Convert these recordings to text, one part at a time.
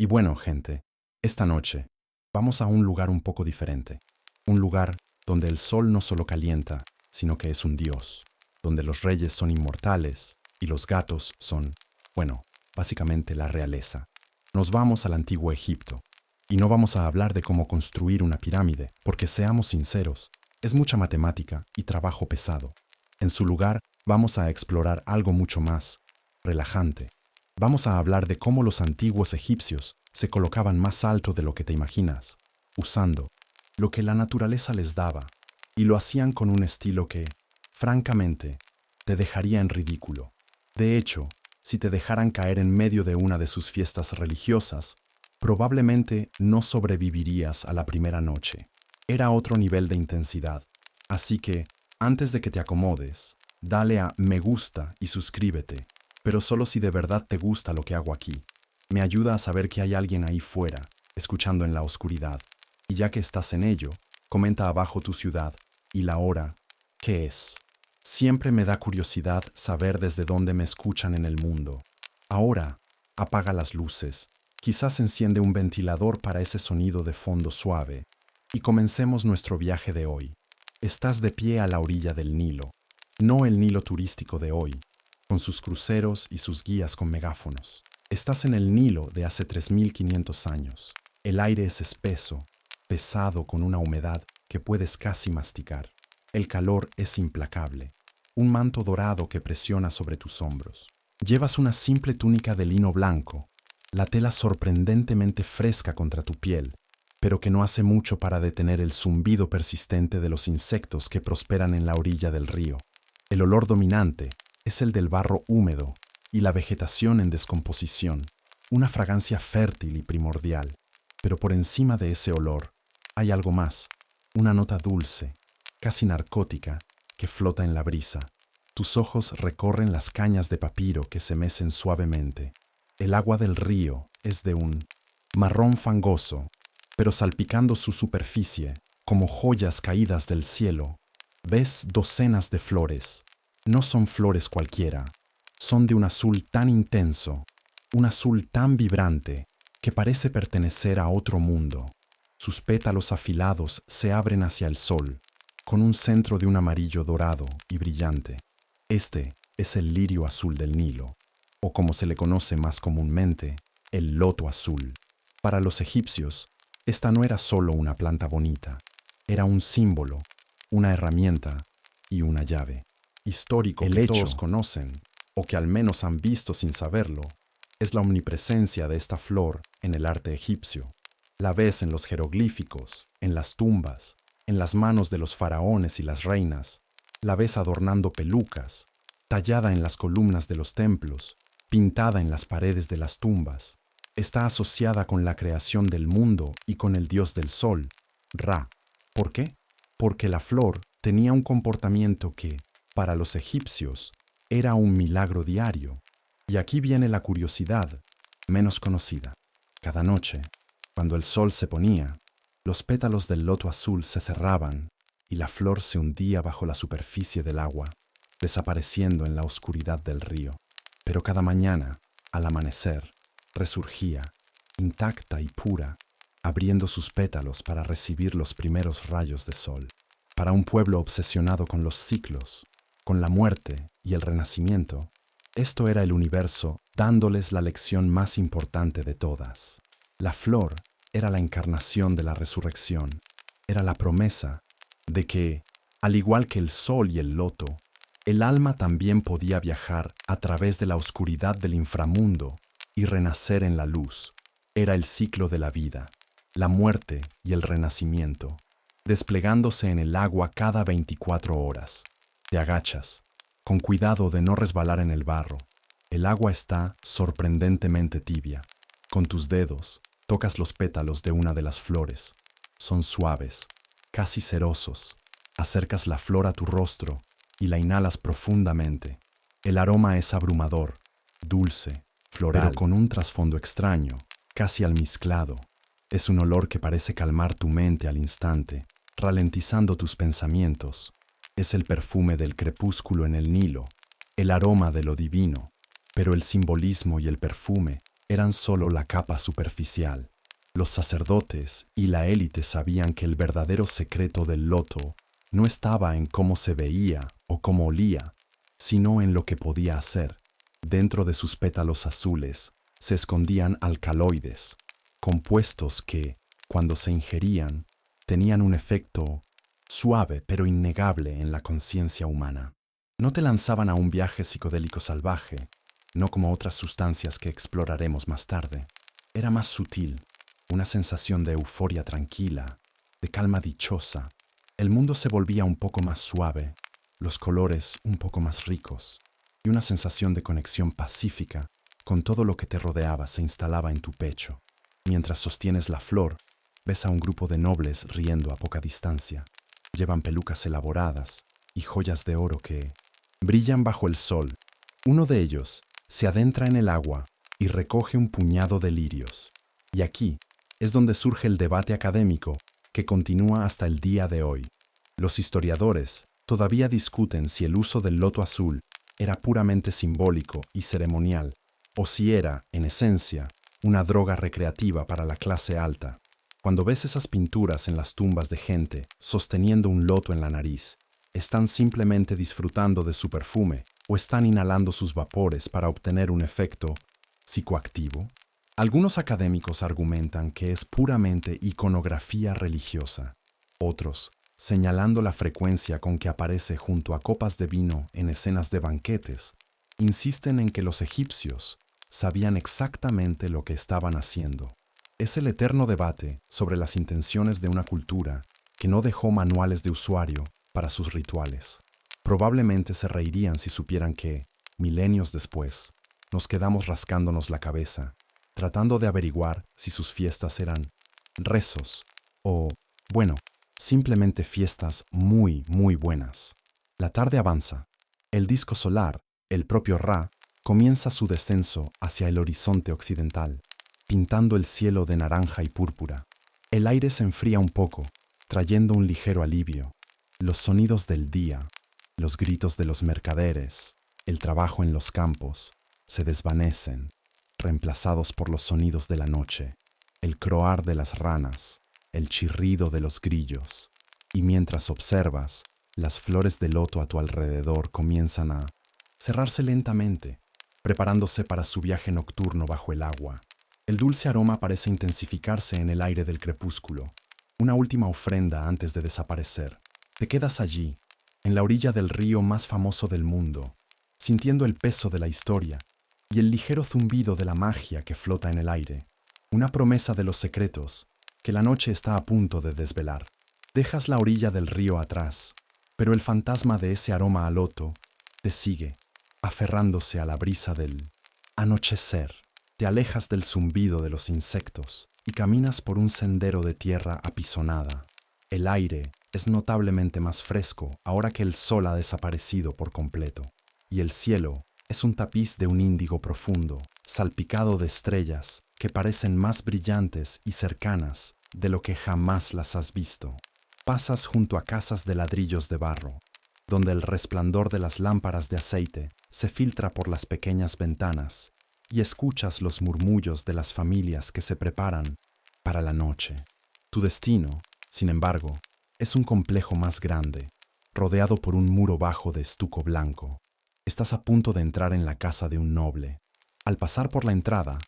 Y bueno, gente, esta noche vamos a un lugar un poco diferente. Un lugar donde el sol no solo calienta, sino que es un dios. Donde los reyes son inmortales y los gatos son, bueno, básicamente la realeza. Nos vamos al antiguo Egipto. Y no vamos a hablar de cómo construir una pirámide, porque seamos sinceros, es mucha matemática y trabajo pesado. En su lugar, vamos a explorar algo mucho más relajante. Vamos a hablar de cómo los antiguos egipcios se colocaban más alto de lo que te imaginas, usando lo que la naturaleza les daba, y lo hacían con un estilo que, francamente, te dejaría en ridículo. De hecho, si te dejaran caer en medio de una de sus fiestas religiosas, probablemente no sobrevivirías a la primera noche. Era otro nivel de intensidad. Así que, antes de que te acomodes, dale a me gusta y suscríbete, pero solo si de verdad te gusta lo que hago aquí. Me ayuda a saber que hay alguien ahí fuera, escuchando en la oscuridad. Y ya que estás en ello, comenta abajo tu ciudad y la hora. ¿Qué es? Siempre me da curiosidad saber desde dónde me escuchan en el mundo. Ahora, apaga las luces. Quizás enciende un ventilador para ese sonido de fondo suave. Y comencemos nuestro viaje de hoy. Estás de pie a la orilla del Nilo. No el Nilo turístico de hoy, con sus cruceros y sus guías con megáfonos. Estás en el Nilo de hace 3500 años. El aire es espeso, pesado con una humedad que puedes casi masticar. El calor es implacable. Un manto dorado que presiona sobre tus hombros. Llevas una simple túnica de lino blanco, la tela sorprendentemente fresca contra tu piel, pero que no hace mucho para detener el zumbido persistente de los insectos que prosperan en la orilla del río. El olor dominante es el del barro húmedo y la vegetación en descomposición, una fragancia fértil y primordial. Pero por encima de ese olor hay algo más, una nota dulce, casi narcótica, que flota en la brisa. Tus ojos recorren las cañas de papiro que se mecen suavemente. El agua del río es de un marrón fangoso, pero salpicando su superficie, como joyas caídas del cielo, ves docenas de flores. No son flores cualquiera, son de un azul tan intenso, un azul tan vibrante, que parece pertenecer a otro mundo. Sus pétalos afilados se abren hacia el sol, con un centro de un amarillo dorado y brillante. Este es el lirio azul del Nilo, o como se le conoce más comúnmente, el loto azul. Para los egipcios, esta no era solo una planta bonita, era un símbolo, una herramienta y una llave. Histórico que todos conocen, o que al menos han visto sin saberlo, es la omnipresencia de esta flor en el arte egipcio. La ves en los jeroglíficos, en las tumbas, en las manos de los faraones y las reinas. La ves adornando pelucas, tallada en las columnas de los templos, pintada en las paredes de las tumbas. Está asociada con la creación del mundo y con el dios del sol, Ra. ¿Por qué? Porque la flor tenía un comportamiento que, para los egipcios, era un milagro diario. Y aquí viene la curiosidad, menos conocida. Cada noche, cuando el sol se ponía, los pétalos del loto azul se cerraban y la flor se hundía bajo la superficie del agua, desapareciendo en la oscuridad del río. Pero cada mañana, al amanecer, resurgía, intacta y pura, abriendo sus pétalos para recibir los primeros rayos de sol. Para un pueblo obsesionado con los ciclos, con la muerte y el renacimiento, esto era el universo dándoles la lección más importante de todas. La flor era la encarnación de la resurrección, era la promesa de que, al igual que el sol y el loto, el alma también podía viajar a través de la oscuridad del inframundo y renacer en la luz. Era el ciclo de la vida, la muerte y el renacimiento, desplegándose en el agua cada 24 horas. Te agachas, con cuidado de no resbalar en el barro. El agua está sorprendentemente tibia. Con tus dedos, tocas los pétalos de una de las flores. Son suaves, casi cerosos. Acercas la flor a tu rostro y la inhalas profundamente. El aroma es abrumador, dulce, floral, pero con un trasfondo extraño, casi almizclado. Es un olor que parece calmar tu mente al instante, ralentizando tus pensamientos. Es el perfume del crepúsculo en el Nilo, el aroma de lo divino, pero el simbolismo y el perfume eran solo la capa superficial. Los sacerdotes y la élite sabían que el verdadero secreto del loto no estaba en cómo se veía o cómo olía, sino en lo que podía hacer. Dentro de sus pétalos azules se escondían alcaloides, compuestos que, cuando se ingerían, tenían un efecto suave pero innegable en la conciencia humana. No te lanzaban a un viaje psicodélico salvaje, no como otras sustancias que exploraremos más tarde. Era más sutil, una sensación de euforia tranquila, de calma dichosa. El mundo se volvía un poco más suave, los colores un poco más ricos, y una sensación de conexión pacífica con todo lo que te rodeaba se instalaba en tu pecho. Mientras sostienes la flor, ves a un grupo de nobles riendo a poca distancia. Llevan pelucas elaboradas y joyas de oro que brillan bajo el sol. Uno de ellos se adentra en el agua y recoge un puñado de lirios. Y aquí es donde surge el debate académico que continúa hasta el día de hoy. Los historiadores todavía discuten si el uso del loto azul era puramente simbólico y ceremonial, o si era, en esencia, una droga recreativa para la clase alta. Cuando ves esas pinturas en las tumbas de gente sosteniendo un loto en la nariz, ¿están simplemente disfrutando de su perfume o están inhalando sus vapores para obtener un efecto psicoactivo? Algunos académicos argumentan que es puramente iconografía religiosa. Otros, señalando la frecuencia con que aparece junto a copas de vino en escenas de banquetes, insisten en que los egipcios sabían exactamente lo que estaban haciendo. Es el eterno debate sobre las intenciones de una cultura que no dejó manuales de usuario para sus rituales. Probablemente se reirían si supieran que, milenios después, nos quedamos rascándonos la cabeza, tratando de averiguar si sus fiestas eran rezos o, bueno, simplemente fiestas muy, muy buenas. La tarde avanza. El disco solar, el propio Ra, comienza su descenso hacia el horizonte occidental, pintando el cielo de naranja y púrpura. El aire se enfría un poco, trayendo un ligero alivio. Los sonidos del día, los gritos de los mercaderes, el trabajo en los campos, se desvanecen, reemplazados por los sonidos de la noche, el croar de las ranas, el chirrido de los grillos. Y mientras observas, las flores de loto a tu alrededor comienzan a cerrarse lentamente, preparándose para su viaje nocturno bajo el agua. El dulce aroma parece intensificarse en el aire del crepúsculo, una última ofrenda antes de desaparecer. Te quedas allí, en la orilla del río más famoso del mundo, sintiendo el peso de la historia y el ligero zumbido de la magia que flota en el aire, una promesa de los secretos que la noche está a punto de desvelar. Dejas la orilla del río atrás, pero el fantasma de ese aroma a loto te sigue, aferrándose a la brisa del anochecer. Te alejas del zumbido de los insectos y caminas por un sendero de tierra apisonada. El aire es notablemente más fresco ahora que el sol ha desaparecido por completo, y el cielo es un tapiz de un índigo profundo, salpicado de estrellas que parecen más brillantes y cercanas de lo que jamás las has visto. Pasas junto a casas de ladrillos de barro, donde el resplandor de las lámparas de aceite se filtra por las pequeñas ventanas, y escuchas los murmullos de las familias que se preparan para la noche. Tu destino, sin embargo, es un complejo más grande, rodeado por un muro bajo de estuco blanco. Estás a punto de entrar en la casa de un noble. Al pasar por la entrada,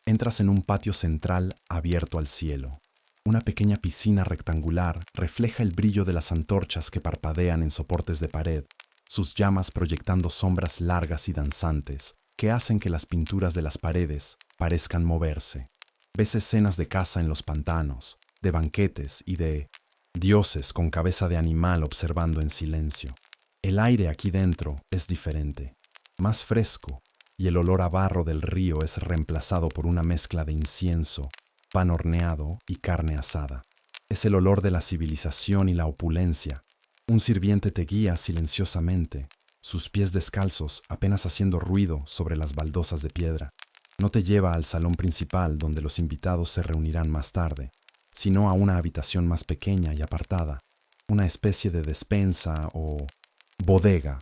entras en un patio central abierto al cielo. Una pequeña piscina rectangular refleja el brillo de las antorchas que parpadean en soportes de pared, sus llamas proyectando sombras largas y danzantes que hacen que las pinturas de las paredes parezcan moverse. Ves escenas de caza en los pantanos, de banquetes y de dioses con cabeza de animal observando en silencio. El aire aquí dentro es diferente, más fresco, y el olor a barro del río es reemplazado por una mezcla de incienso, pan horneado y carne asada. Es el olor de la civilización y la opulencia. Un sirviente te guía silenciosamente, sus pies descalzos apenas haciendo ruido sobre las baldosas de piedra. No te lleva al salón principal donde los invitados se reunirán más tarde, sino a una habitación más pequeña y apartada, una especie de despensa o bodega.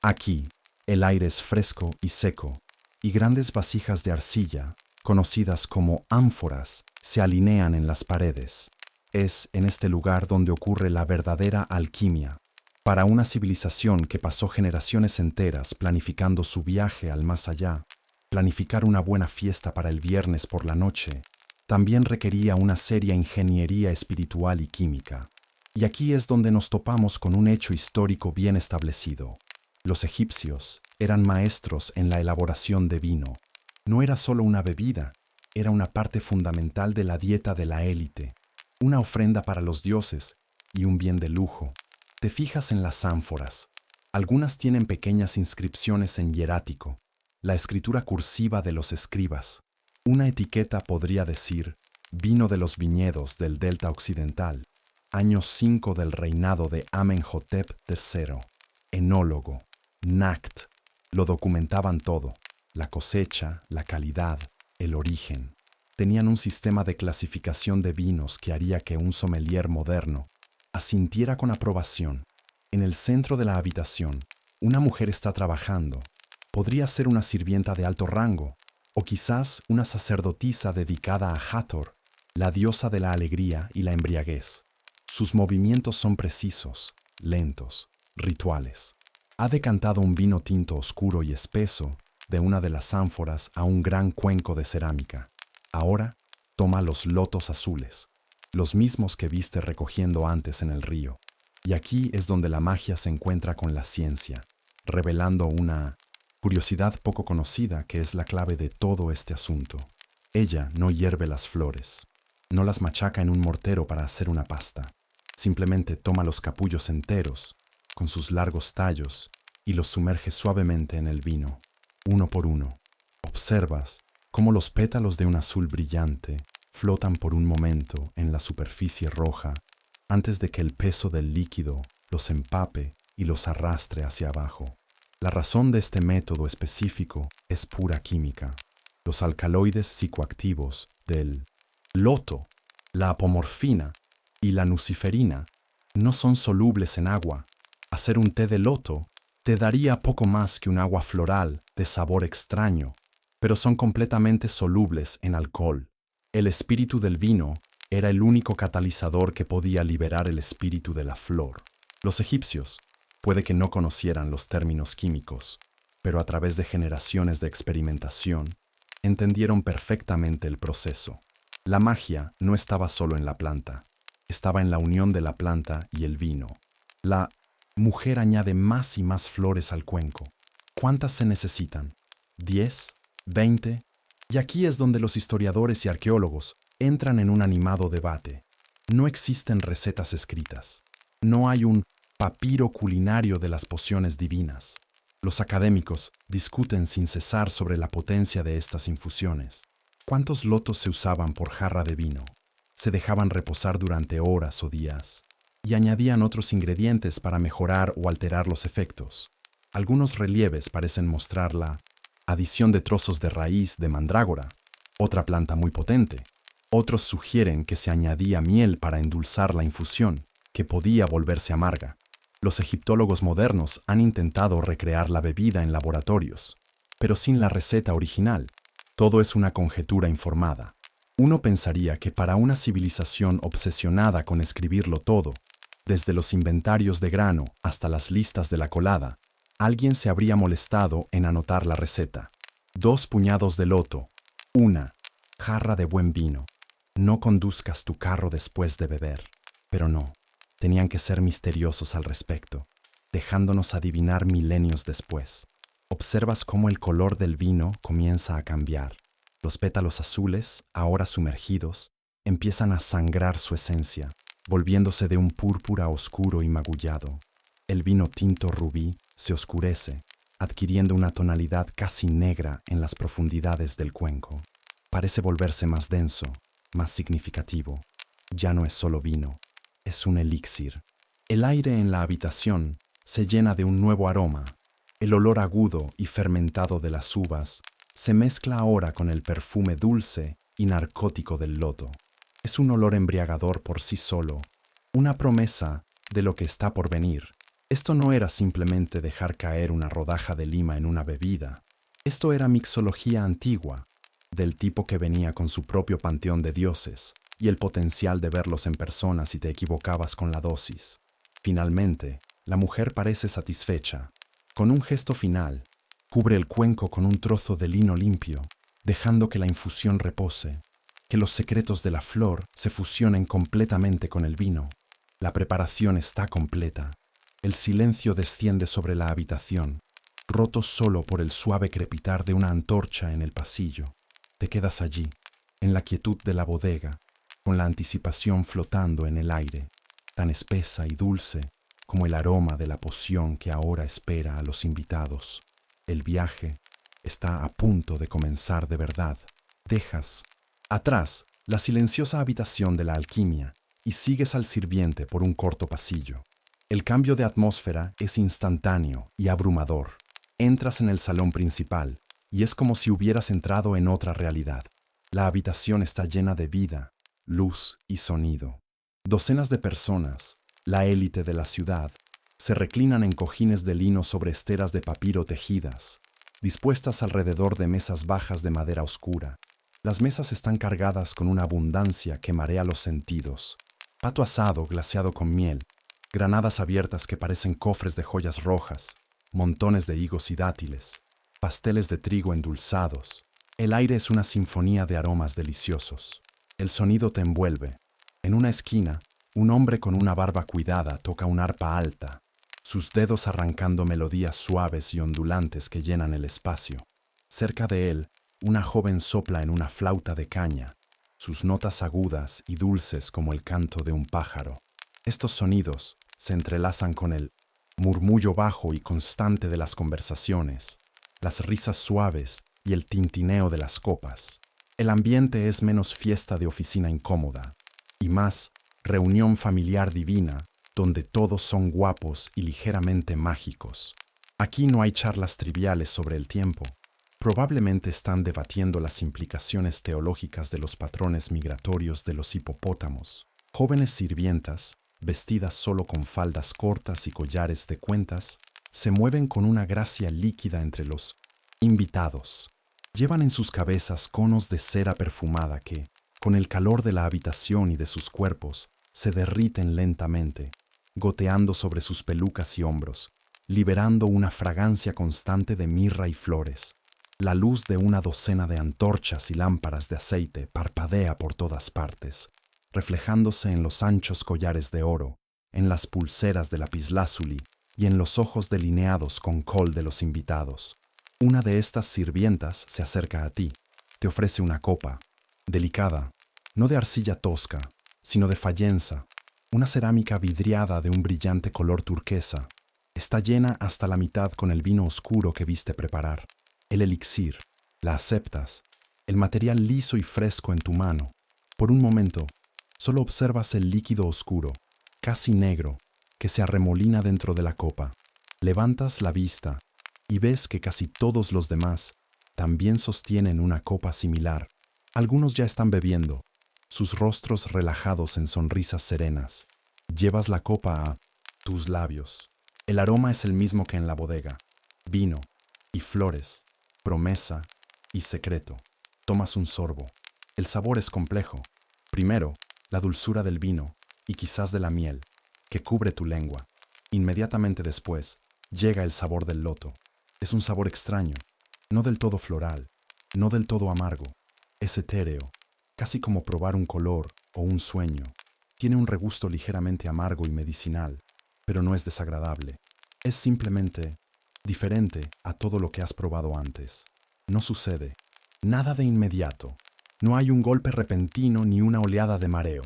Aquí, el aire es fresco y seco, y grandes vasijas de arcilla conocidas como ánforas, se alinean en las paredes. Es en este lugar donde ocurre la verdadera alquimia. Para una civilización que pasó generaciones enteras planificando su viaje al más allá, planificar una buena fiesta para el viernes por la noche también requería una seria ingeniería espiritual y química. Y aquí es donde nos topamos con un hecho histórico bien establecido. Los egipcios eran maestros en la elaboración de vino. No era solo una bebida, era una parte fundamental de la dieta de la élite, una ofrenda para los dioses y un bien de lujo. Te fijas en las ánforas. Algunas tienen pequeñas inscripciones en hierático, la escritura cursiva de los escribas. Una etiqueta podría decir vino de los viñedos del delta occidental, año 5 del reinado de Amenhotep III. Enólogo, Nact, lo documentaban todo, la cosecha, la calidad, el origen. Tenían un sistema de clasificación de vinos que haría que un sommelier moderno asintiera con aprobación. En el centro de la habitación, una mujer está trabajando. Podría ser una sirvienta de alto rango, o quizás una sacerdotisa dedicada a Hathor, la diosa de la alegría y la embriaguez. Sus movimientos son precisos, lentos, rituales. Ha decantado un vino tinto oscuro y espeso de una de las ánforas a un gran cuenco de cerámica. Ahora toma los lotos azules, los mismos que viste recogiendo antes en el río. Y aquí es donde la magia se encuentra con la ciencia, revelando una curiosidad poco conocida que es la clave de todo este asunto. Ella no hierve las flores, no las machaca en un mortero para hacer una pasta. Simplemente toma los capullos enteros, con sus largos tallos, y los sumerge suavemente en el vino, uno por uno. Observas cómo los pétalos de un azul brillante flotan por un momento en la superficie roja antes de que el peso del líquido los empape y los arrastre hacia abajo. La razón de este método específico es pura química. Los alcaloides psicoactivos del loto, la apomorfina y la nuciferina no son solubles en agua. Hacer un té de loto te daría poco más que un agua floral de sabor extraño, pero son completamente solubles en alcohol. El espíritu del vino era el único catalizador que podía liberar el espíritu de la flor. Los egipcios puede que no conocieran los términos químicos, pero a través de generaciones de experimentación, entendieron perfectamente el proceso. La magia no estaba solo en la planta, estaba en la unión de la planta y el vino. La mujer añade más y más flores al cuenco. ¿Cuántas se necesitan? ¿10? ¿20? Y aquí es donde los historiadores y arqueólogos entran en un animado debate. No existen recetas escritas. No hay un papiro culinario de las pociones divinas. Los académicos discuten sin cesar sobre la potencia de estas infusiones. ¿Cuántos lotos se usaban por jarra de vino? Se dejaban reposar durante horas o días, y añadían otros ingredientes para mejorar o alterar los efectos. Algunos relieves parecen mostrar la adición de trozos de raíz de mandrágora, otra planta muy potente. Otros sugieren que se añadía miel para endulzar la infusión, que podía volverse amarga. Los egiptólogos modernos han intentado recrear la bebida en laboratorios, pero sin la receta original. Todo es una conjetura informada. Uno pensaría que para una civilización obsesionada con escribirlo todo, desde los inventarios de grano hasta las listas de la colada, alguien se habría molestado en anotar la receta. 2 puñados de loto, 1 jarra de buen vino. No conduzcas tu carro después de beber. Pero no, tenían que ser misteriosos al respecto, dejándonos adivinar milenios después. Observas cómo el color del vino comienza a cambiar. Los pétalos azules, ahora sumergidos, empiezan a sangrar su esencia, volviéndose de un púrpura oscuro y magullado. El vino tinto rubí se oscurece, adquiriendo una tonalidad casi negra en las profundidades del cuenco. Parece volverse más denso, más significativo. Ya no es solo vino, es un elixir. El aire en la habitación se llena de un nuevo aroma. El olor agudo y fermentado de las uvas se mezcla ahora con el perfume dulce y narcótico del loto. Es un olor embriagador por sí solo, una promesa de lo que está por venir. Esto no era simplemente dejar caer una rodaja de lima en una bebida. Esto era mixología antigua, del tipo que venía con su propio panteón de dioses y el potencial de verlos en persona si te equivocabas con la dosis. Finalmente, la mujer parece satisfecha. Con un gesto final, cubre el cuenco con un trozo de lino limpio, dejando que la infusión repose, que los secretos de la flor se fusionen completamente con el vino. La preparación está completa. El silencio desciende sobre la habitación, roto solo por el suave crepitar de una antorcha en el pasillo. Te quedas allí, en la quietud de la bodega, con la anticipación flotando en el aire, tan espesa y dulce como el aroma de la poción que ahora espera a los invitados. El viaje está a punto de comenzar de verdad. Dejas atrás la silenciosa habitación de la alquimia y sigues al sirviente por un corto pasillo. El cambio de atmósfera es instantáneo y abrumador. Entras en el salón principal y es como si hubieras entrado en otra realidad. La habitación está llena de vida, luz y sonido. Docenas de personas, la élite de la ciudad, se reclinan en cojines de lino sobre esteras de papiro tejidas, dispuestas alrededor de mesas bajas de madera oscura. Las mesas están cargadas con una abundancia que marea los sentidos. Pato asado glaseado con miel, granadas abiertas que parecen cofres de joyas rojas, montones de higos y dátiles, pasteles de trigo endulzados. El aire es una sinfonía de aromas deliciosos. El sonido te envuelve. En una esquina, un hombre con una barba cuidada toca un arpa alta, sus dedos arrancando melodías suaves y ondulantes que llenan el espacio. Cerca de él, una joven sopla en una flauta de caña, sus notas agudas y dulces como el canto de un pájaro. Estos sonidos se entrelazan con el murmullo bajo y constante de las conversaciones, las risas suaves y el tintineo de las copas. El ambiente es menos fiesta de oficina incómoda y más reunión familiar divina donde todos son guapos y ligeramente mágicos. Aquí no hay charlas triviales sobre el tiempo. Probablemente están debatiendo las implicaciones teológicas de los patrones migratorios de los hipopótamos. Jóvenes sirvientas, vestidas solo con faldas cortas y collares de cuentas, se mueven con una gracia líquida entre los invitados. Llevan en sus cabezas conos de cera perfumada que, con el calor de la habitación y de sus cuerpos, se derriten lentamente, goteando sobre sus pelucas y hombros, liberando una fragancia constante de mirra y flores. La luz de una docena de antorchas y lámparas de aceite parpadea por todas partes, reflejándose en los anchos collares de oro, en las pulseras de lapislázuli y en los ojos delineados con col de los invitados. Una de estas sirvientas se acerca a ti, te ofrece una copa, delicada, no de arcilla tosca, sino de fayenza, una cerámica vidriada de un brillante color turquesa. Está llena hasta la mitad con el vino oscuro que viste preparar. El elixir, la aceptas, el material liso y fresco en tu mano. Por un momento, solo observas el líquido oscuro, casi negro, que se arremolina dentro de la copa. Levantas la vista y ves que casi todos los demás también sostienen una copa similar. Algunos ya están bebiendo, sus rostros relajados en sonrisas serenas. Llevas la copa a tus labios. El aroma es el mismo que en la bodega. Vino y flores, promesa y secreto. Tomas un sorbo. El sabor es complejo. Primero, la dulzura del vino y quizás de la miel, que cubre tu lengua. Inmediatamente después, llega el sabor del loto. Es un sabor extraño, no del todo floral, no del todo amargo. Es etéreo, casi como probar un color o un sueño. Tiene un regusto ligeramente amargo y medicinal, pero no es desagradable. Es simplemente diferente a todo lo que has probado antes. No sucede nada de inmediato. No hay un golpe repentino ni una oleada de mareo.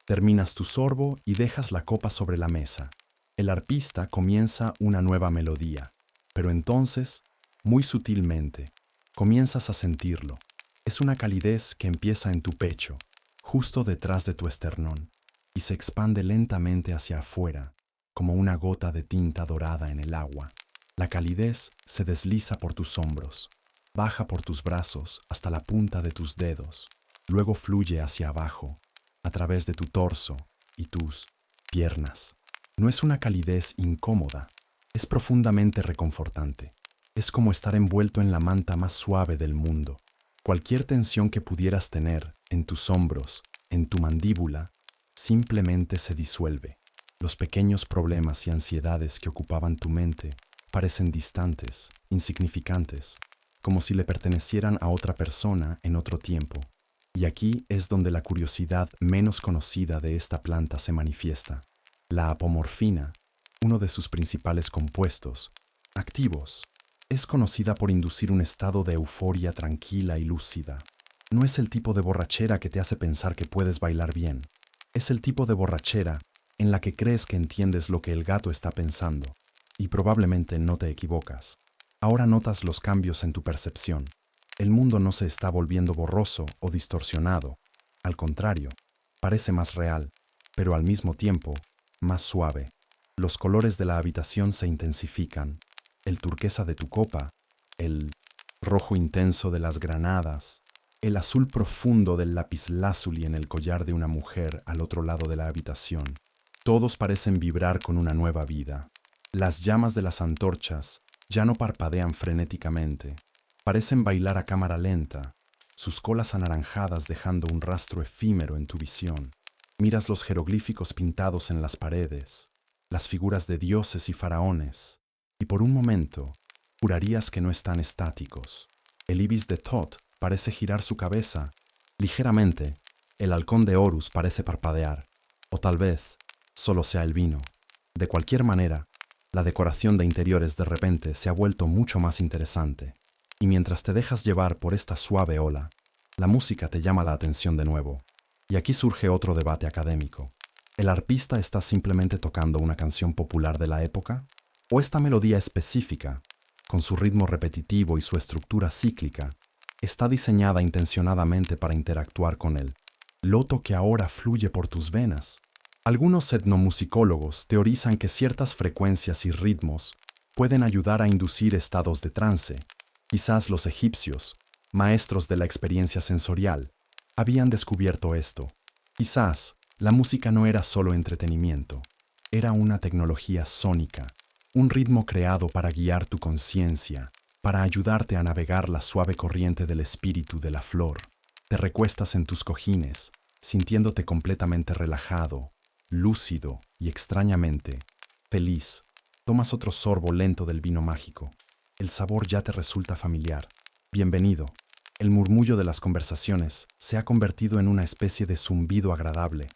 Terminas tu sorbo y dejas la copa sobre la mesa. El arpista comienza una nueva melodía, pero entonces, muy sutilmente, comienzas a sentirlo. Es una calidez que empieza en tu pecho, justo detrás de tu esternón, y se expande lentamente hacia afuera, como una gota de tinta dorada en el agua. La calidez se desliza por tus hombros, baja por tus brazos hasta la punta de tus dedos, luego fluye hacia abajo, a través de tu torso y tus piernas. No es una calidez incómoda, es profundamente reconfortante. Es como estar envuelto en la manta más suave del mundo. Cualquier tensión que pudieras tener en tus hombros, en tu mandíbula, simplemente se disuelve. Los pequeños problemas y ansiedades que ocupaban tu mente parecen distantes, insignificantes, como si le pertenecieran a otra persona en otro tiempo. Y aquí es donde la curiosidad menos conocida de esta planta se manifiesta. La apomorfina, uno de sus principales compuestos, activos, es conocida por inducir un estado de euforia tranquila y lúcida. No es el tipo de borrachera que te hace pensar que puedes bailar bien. Es el tipo de borrachera en la que crees que entiendes lo que el gato está pensando. Y probablemente no te equivocas. Ahora notas los cambios en tu percepción. El mundo no se está volviendo borroso o distorsionado. Al contrario, parece más real, pero al mismo tiempo, más suave. Los colores de la habitación se intensifican. El turquesa de tu copa, el rojo intenso de las granadas, el azul profundo del lapislázuli en el collar de una mujer al otro lado de la habitación. Todos parecen vibrar con una nueva vida. Las llamas de las antorchas ya no parpadean frenéticamente. Parecen bailar a cámara lenta, sus colas anaranjadas dejando un rastro efímero en tu visión. Miras los jeroglíficos pintados en las paredes, las figuras de dioses y faraones, y por un momento jurarías que no están estáticos. El ibis de Thoth parece girar su cabeza ligeramente, el halcón de Horus parece parpadear, o tal vez solo sea el vino. De cualquier manera, la decoración de interiores de repente se ha vuelto mucho más interesante. Y mientras te dejas llevar por esta suave ola, la música te llama la atención de nuevo. Y aquí surge otro debate académico. ¿El arpista está simplemente tocando una canción popular de la época? ¿O esta melodía específica, con su ritmo repetitivo y su estructura cíclica, está diseñada intencionadamente para interactuar con el loto que ahora fluye por tus venas? Algunos etnomusicólogos teorizan que ciertas frecuencias y ritmos pueden ayudar a inducir estados de trance. Quizás los egipcios, maestros de la experiencia sensorial, habían descubierto esto. Quizás la música no era solo entretenimiento, era una tecnología sónica, un ritmo creado para guiar tu conciencia, para ayudarte a navegar la suave corriente del espíritu de la flor. Te recuestas en tus cojines, sintiéndote completamente relajado, lúcido y extrañamente feliz. Tomas otro sorbo lento del vino mágico. El sabor ya te resulta familiar. Bienvenido. El murmullo de las conversaciones se ha convertido en una especie de zumbido agradable,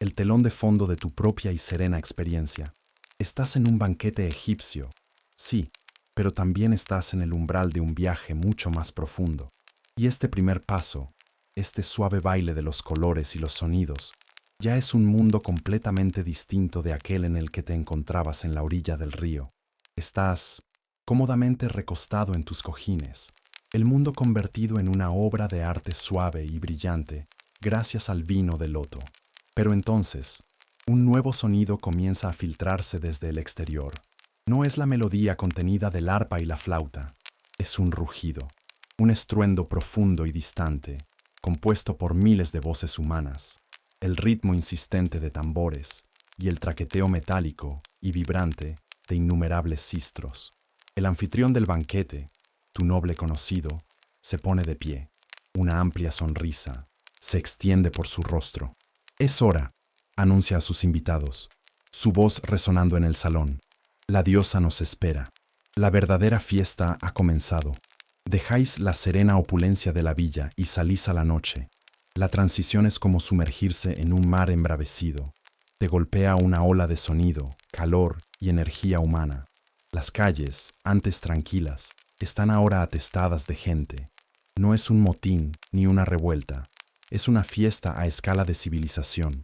el telón de fondo de tu propia y serena experiencia. Estás en un banquete egipcio, sí, pero también estás en el umbral de un viaje mucho más profundo. Y este primer paso, este suave baile de los colores y los sonidos, ya es un mundo completamente distinto de aquel en el que te encontrabas en la orilla del río. Estás cómodamente recostado en tus cojines, el mundo convertido en una obra de arte suave y brillante gracias al vino de loto. Pero entonces, un nuevo sonido comienza a filtrarse desde el exterior. No es la melodía contenida del arpa y la flauta, es un rugido, un estruendo profundo y distante, compuesto por miles de voces humanas, el ritmo insistente de tambores y el traqueteo metálico y vibrante de innumerables sistros. El anfitrión del banquete, tu noble conocido, se pone de pie. Una amplia sonrisa se extiende por su rostro. Es hora, anuncia a sus invitados, su voz resonando en el salón. La diosa nos espera. La verdadera fiesta ha comenzado. Dejáis la serena opulencia de la villa y salís a la noche. La transición es como sumergirse en un mar embravecido. Te golpea una ola de sonido, calor y energía humana. Las calles, antes tranquilas, están ahora atestadas de gente. No es un motín ni una revuelta. Es una fiesta a escala de civilización.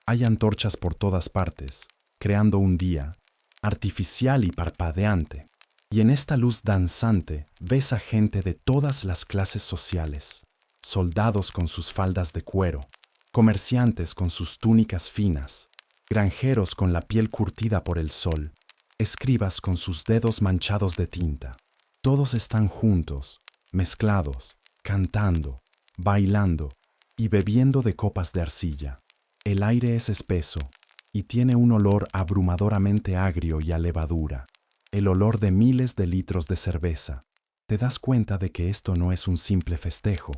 Hay antorchas por todas partes, creando un día artificial y parpadeante. Y en esta luz danzante ves a gente de todas las clases sociales. Soldados con sus faldas de cuero, comerciantes con sus túnicas finas, granjeros con la piel curtida por el sol, escribas con sus dedos manchados de tinta. Todos están juntos, mezclados, cantando, bailando y bebiendo de copas de arcilla. El aire es espeso y tiene un olor abrumadoramente agrio y a levadura, el olor de miles de litros de cerveza. Te das cuenta de que esto no es un simple festejo,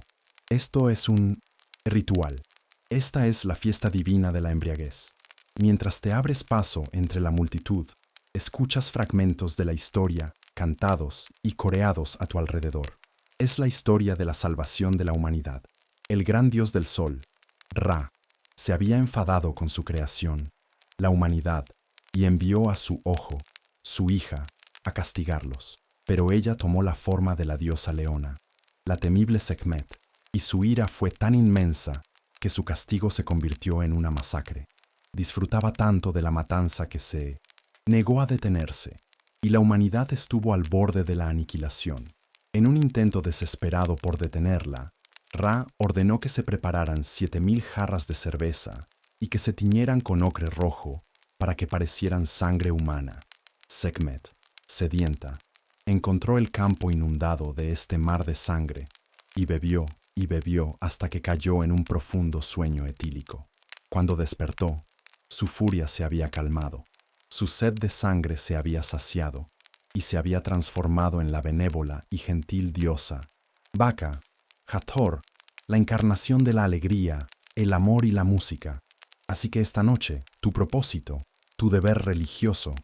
Esto es un ritual. Esta es la fiesta divina de la embriaguez. Mientras te abres paso entre la multitud, escuchas fragmentos de la historia cantados y coreados a tu alrededor. Es la historia de la salvación de la humanidad. El gran dios del sol, Ra, se había enfadado con su creación, la humanidad, y envió a su ojo, su hija, a castigarlos. Pero ella tomó la forma de la diosa leona, la temible Sekhmet, y su ira fue tan inmensa que su castigo se convirtió en una masacre. Disfrutaba tanto de la matanza que se negó a detenerse, y la humanidad estuvo al borde de la aniquilación. En un intento desesperado por detenerla, Ra ordenó que se prepararan 7.000 jarras de cerveza y que se tiñeran con ocre rojo para que parecieran sangre humana. Sekhmet, sedienta, encontró el campo inundado de este mar de sangre y bebió hasta que cayó en un profundo sueño etílico. Cuando despertó, su furia se había calmado, su sed de sangre se había saciado y se había transformado en la benévola y gentil diosa Baka, Hathor, la encarnación de la alegría, el amor y la música. Así que esta noche, tu propósito, tu deber religioso,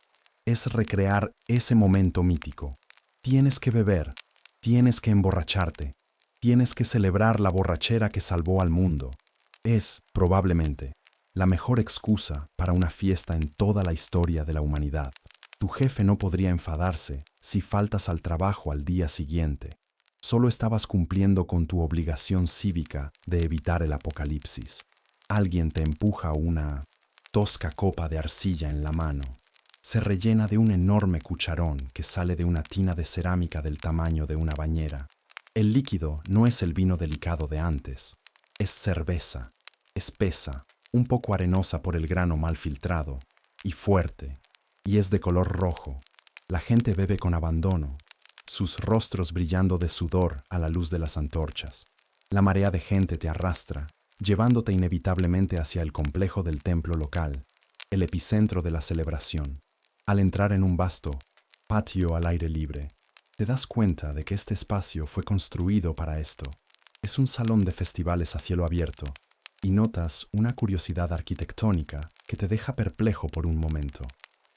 es recrear ese momento mítico. Tienes que beber, tienes que emborracharte, tienes que celebrar la borrachera que salvó al mundo. Es, probablemente, la mejor excusa para una fiesta en toda la historia de la humanidad. Tu jefe no podría enfadarse si faltas al trabajo al día siguiente. Solo estabas cumpliendo con tu obligación cívica de evitar el apocalipsis. Alguien te empuja una tosca copa de arcilla en la mano. Se rellena de un enorme cucharón que sale de una tina de cerámica del tamaño de una bañera. El líquido no es el vino delicado de antes. Es cerveza, espesa, un poco arenosa por el grano mal filtrado, y fuerte, y es de color rojo. La gente bebe con abandono, sus rostros brillando de sudor a la luz de las antorchas. La marea de gente te arrastra, llevándote inevitablemente hacia el complejo del templo local, el epicentro de la celebración. Al entrar en un vasto patio al aire libre, te das cuenta de que este espacio fue construido para esto. Es un salón de festivales a cielo abierto, y notas una curiosidad arquitectónica que te deja perplejo por un momento.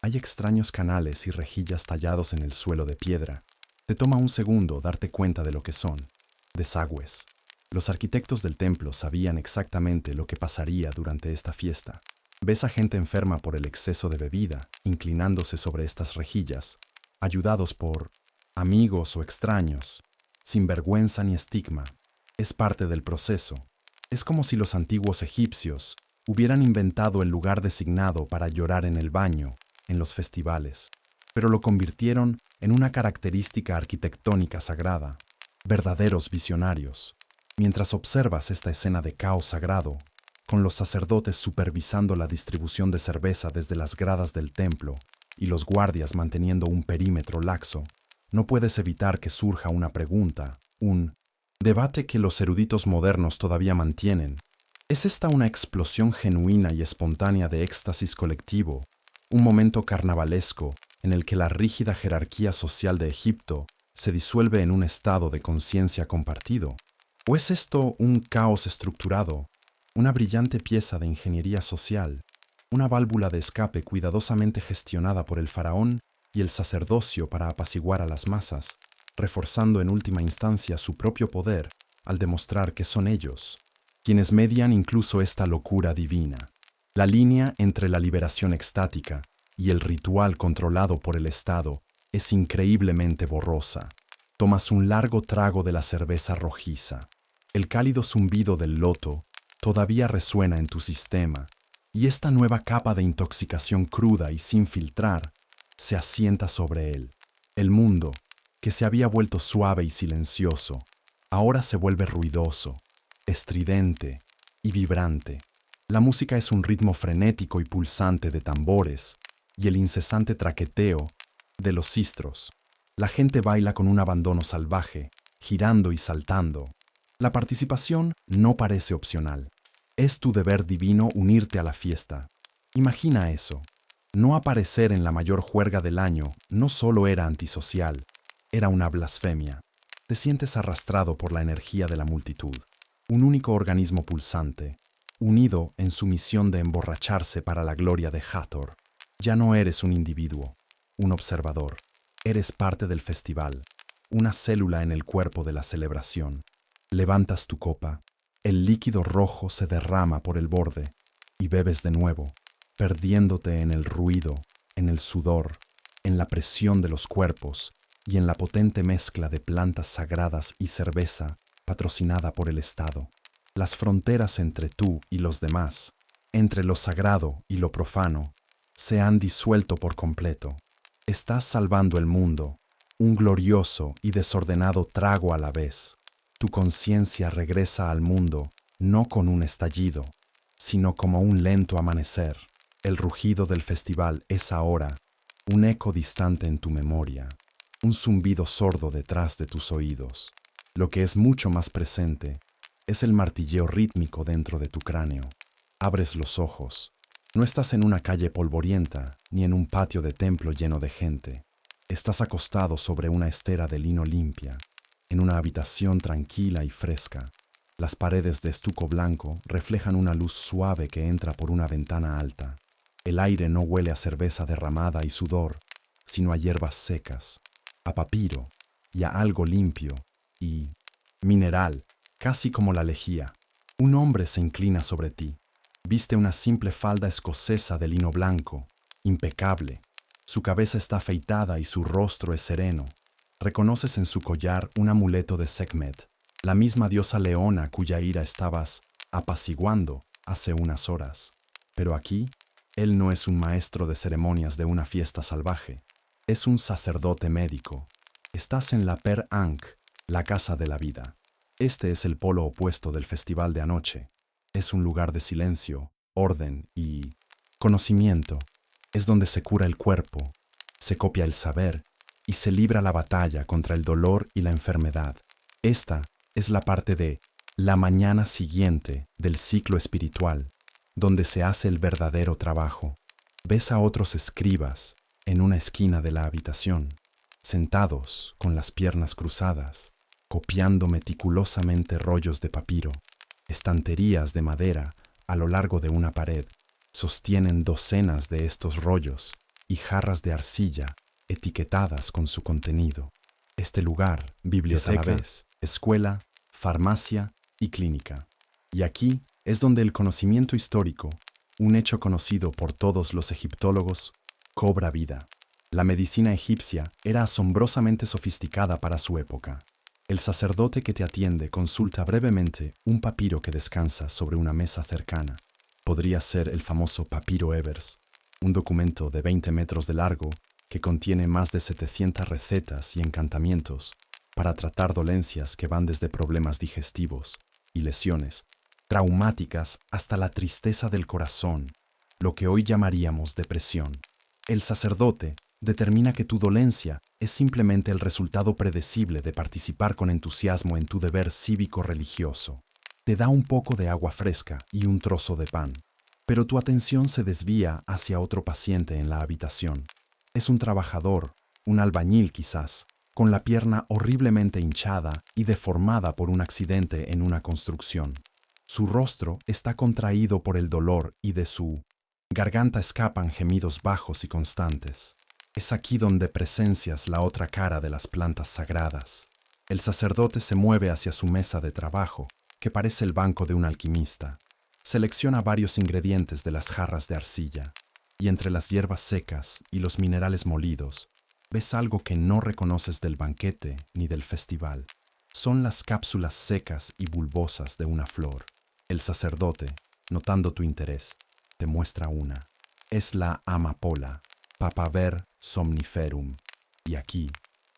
Hay extraños canales y rejillas tallados en el suelo de piedra. Te toma un segundo darte cuenta de lo que son: desagües. Los arquitectos del templo sabían exactamente lo que pasaría durante esta fiesta. Ves a gente enferma por el exceso de bebida, inclinándose sobre estas rejillas, ayudados por amigos o extraños, sin vergüenza ni estigma. Es parte del proceso. Es como si los antiguos egipcios hubieran inventado el lugar designado para llorar en el baño, en los festivales, pero lo convirtieron en una característica arquitectónica sagrada. Verdaderos visionarios. Mientras observas esta escena de caos sagrado, con los sacerdotes supervisando la distribución de cerveza desde las gradas del templo y los guardias manteniendo un perímetro laxo, no puedes evitar que surja una pregunta, un debate que los eruditos modernos todavía mantienen. ¿Es esta una explosión genuina y espontánea de éxtasis colectivo, un momento carnavalesco en el que la rígida jerarquía social de Egipto se disuelve en un estado de conciencia compartido? ¿O es esto un caos estructurado, una brillante pieza de ingeniería social, una válvula de escape cuidadosamente gestionada por el faraón y el sacerdocio para apaciguar a las masas, reforzando en última instancia su propio poder al demostrar que son ellos quienes median incluso esta locura divina? La línea entre la liberación extática y el ritual controlado por el Estado es increíblemente borrosa. Tomas un largo trago de la cerveza rojiza. El cálido zumbido del loto todavía resuena en tu sistema, y esta nueva capa de intoxicación cruda y sin filtrar se asienta sobre él. El mundo, que se había vuelto suave y silencioso, ahora se vuelve ruidoso, estridente y vibrante. La música es un ritmo frenético y pulsante de tambores y el incesante traqueteo de los sistros. La gente baila con un abandono salvaje, girando y saltando. La participación no parece opcional. Es tu deber divino unirte a la fiesta. Imagina eso. No aparecer en la mayor juerga del año no solo era antisocial, era una blasfemia. Te sientes arrastrado por la energía de la multitud. un único organismo pulsante, unido en su misión de emborracharse para la gloria de Hathor. Ya no eres un individuo, un observador. Eres parte del festival, una célula en el cuerpo de la celebración. Levantas tu copa, el líquido rojo se derrama por el borde y bebes de nuevo, perdiéndote en el ruido, en el sudor, en la presión de los cuerpos y en la potente mezcla de plantas sagradas y cerveza patrocinada por el Estado. Las fronteras entre tú y los demás, entre lo sagrado y lo profano, se han disuelto por completo. Estás salvando el mundo, un glorioso y desordenado trago a la vez. Tu conciencia regresa al mundo no con un estallido, sino como un lento amanecer. El rugido del festival es ahora un eco distante en tu memoria, un zumbido sordo detrás de tus oídos. Lo que es mucho más presente es el martilleo rítmico dentro de tu cráneo. Abres los ojos. No estás en una calle polvorienta ni en un patio de templo lleno de gente. Estás acostado sobre una estera de lino limpia, en una habitación tranquila y fresca. Las paredes de estuco blanco reflejan una luz suave que entra por una ventana alta. El aire no huele a cerveza derramada y sudor, sino a hierbas secas, a papiro y a algo limpio y mineral, casi como la lejía. Un hombre se inclina sobre ti. Viste una simple falda escocesa de lino blanco, impecable. Su cabeza está afeitada y su rostro es sereno. Reconoces en su collar un amuleto de Sekhmet, la misma diosa leona cuya ira estabas apaciguando hace unas horas. Pero aquí, él no es un maestro de ceremonias de una fiesta salvaje. Es un sacerdote médico. Estás en la Per Ankh, la casa de la vida. Este es el polo opuesto del festival de anoche. Es un lugar de silencio, orden y conocimiento. Es donde se cura el cuerpo, se copia el saber y se libra la batalla contra el dolor y la enfermedad. Esta es la parte de la mañana siguiente del ciclo espiritual, donde se hace el verdadero trabajo. Ves a otros escribas en una esquina de la habitación, sentados con las piernas cruzadas, copiando meticulosamente rollos de papiro. Estanterías de madera a lo largo de una pared sostienen docenas de estos rollos y jarras de arcilla etiquetadas con su contenido. Este lugar, biblioteca, es a la vez escuela, farmacia y clínica. Y aquí es donde el conocimiento histórico, un hecho conocido por todos los egiptólogos, cobra vida. La medicina egipcia era asombrosamente sofisticada para su época. El sacerdote que te atiende consulta brevemente un papiro que descansa sobre una mesa cercana. Podría ser el famoso Papiro Evers, un documento de 20 metros de largo que contiene más de 700 recetas y encantamientos para tratar dolencias que van desde problemas digestivos y lesiones traumáticas hasta la tristeza del corazón, lo que hoy llamaríamos depresión. El sacerdote determina que tu dolencia es simplemente el resultado predecible de participar con entusiasmo en tu deber cívico-religioso. Te da un poco de agua fresca y un trozo de pan, pero tu atención se desvía hacia otro paciente en la habitación. Es un trabajador, un albañil quizás, con la pierna horriblemente hinchada y deformada por un accidente en una construcción. Su rostro está contraído por el dolor y de su garganta escapan gemidos bajos y constantes. Es aquí donde presencias la otra cara de las plantas sagradas. El sacerdote se mueve hacia su mesa de trabajo, que parece el banco de un alquimista. Selecciona varios ingredientes de las jarras de arcilla, y entre las hierbas secas y los minerales molidos, ves algo que no reconoces del banquete ni del festival. Son las cápsulas secas y bulbosas de una flor. El sacerdote, notando tu interés, te muestra una. Es la amapola, Papaver somniferum. Y aquí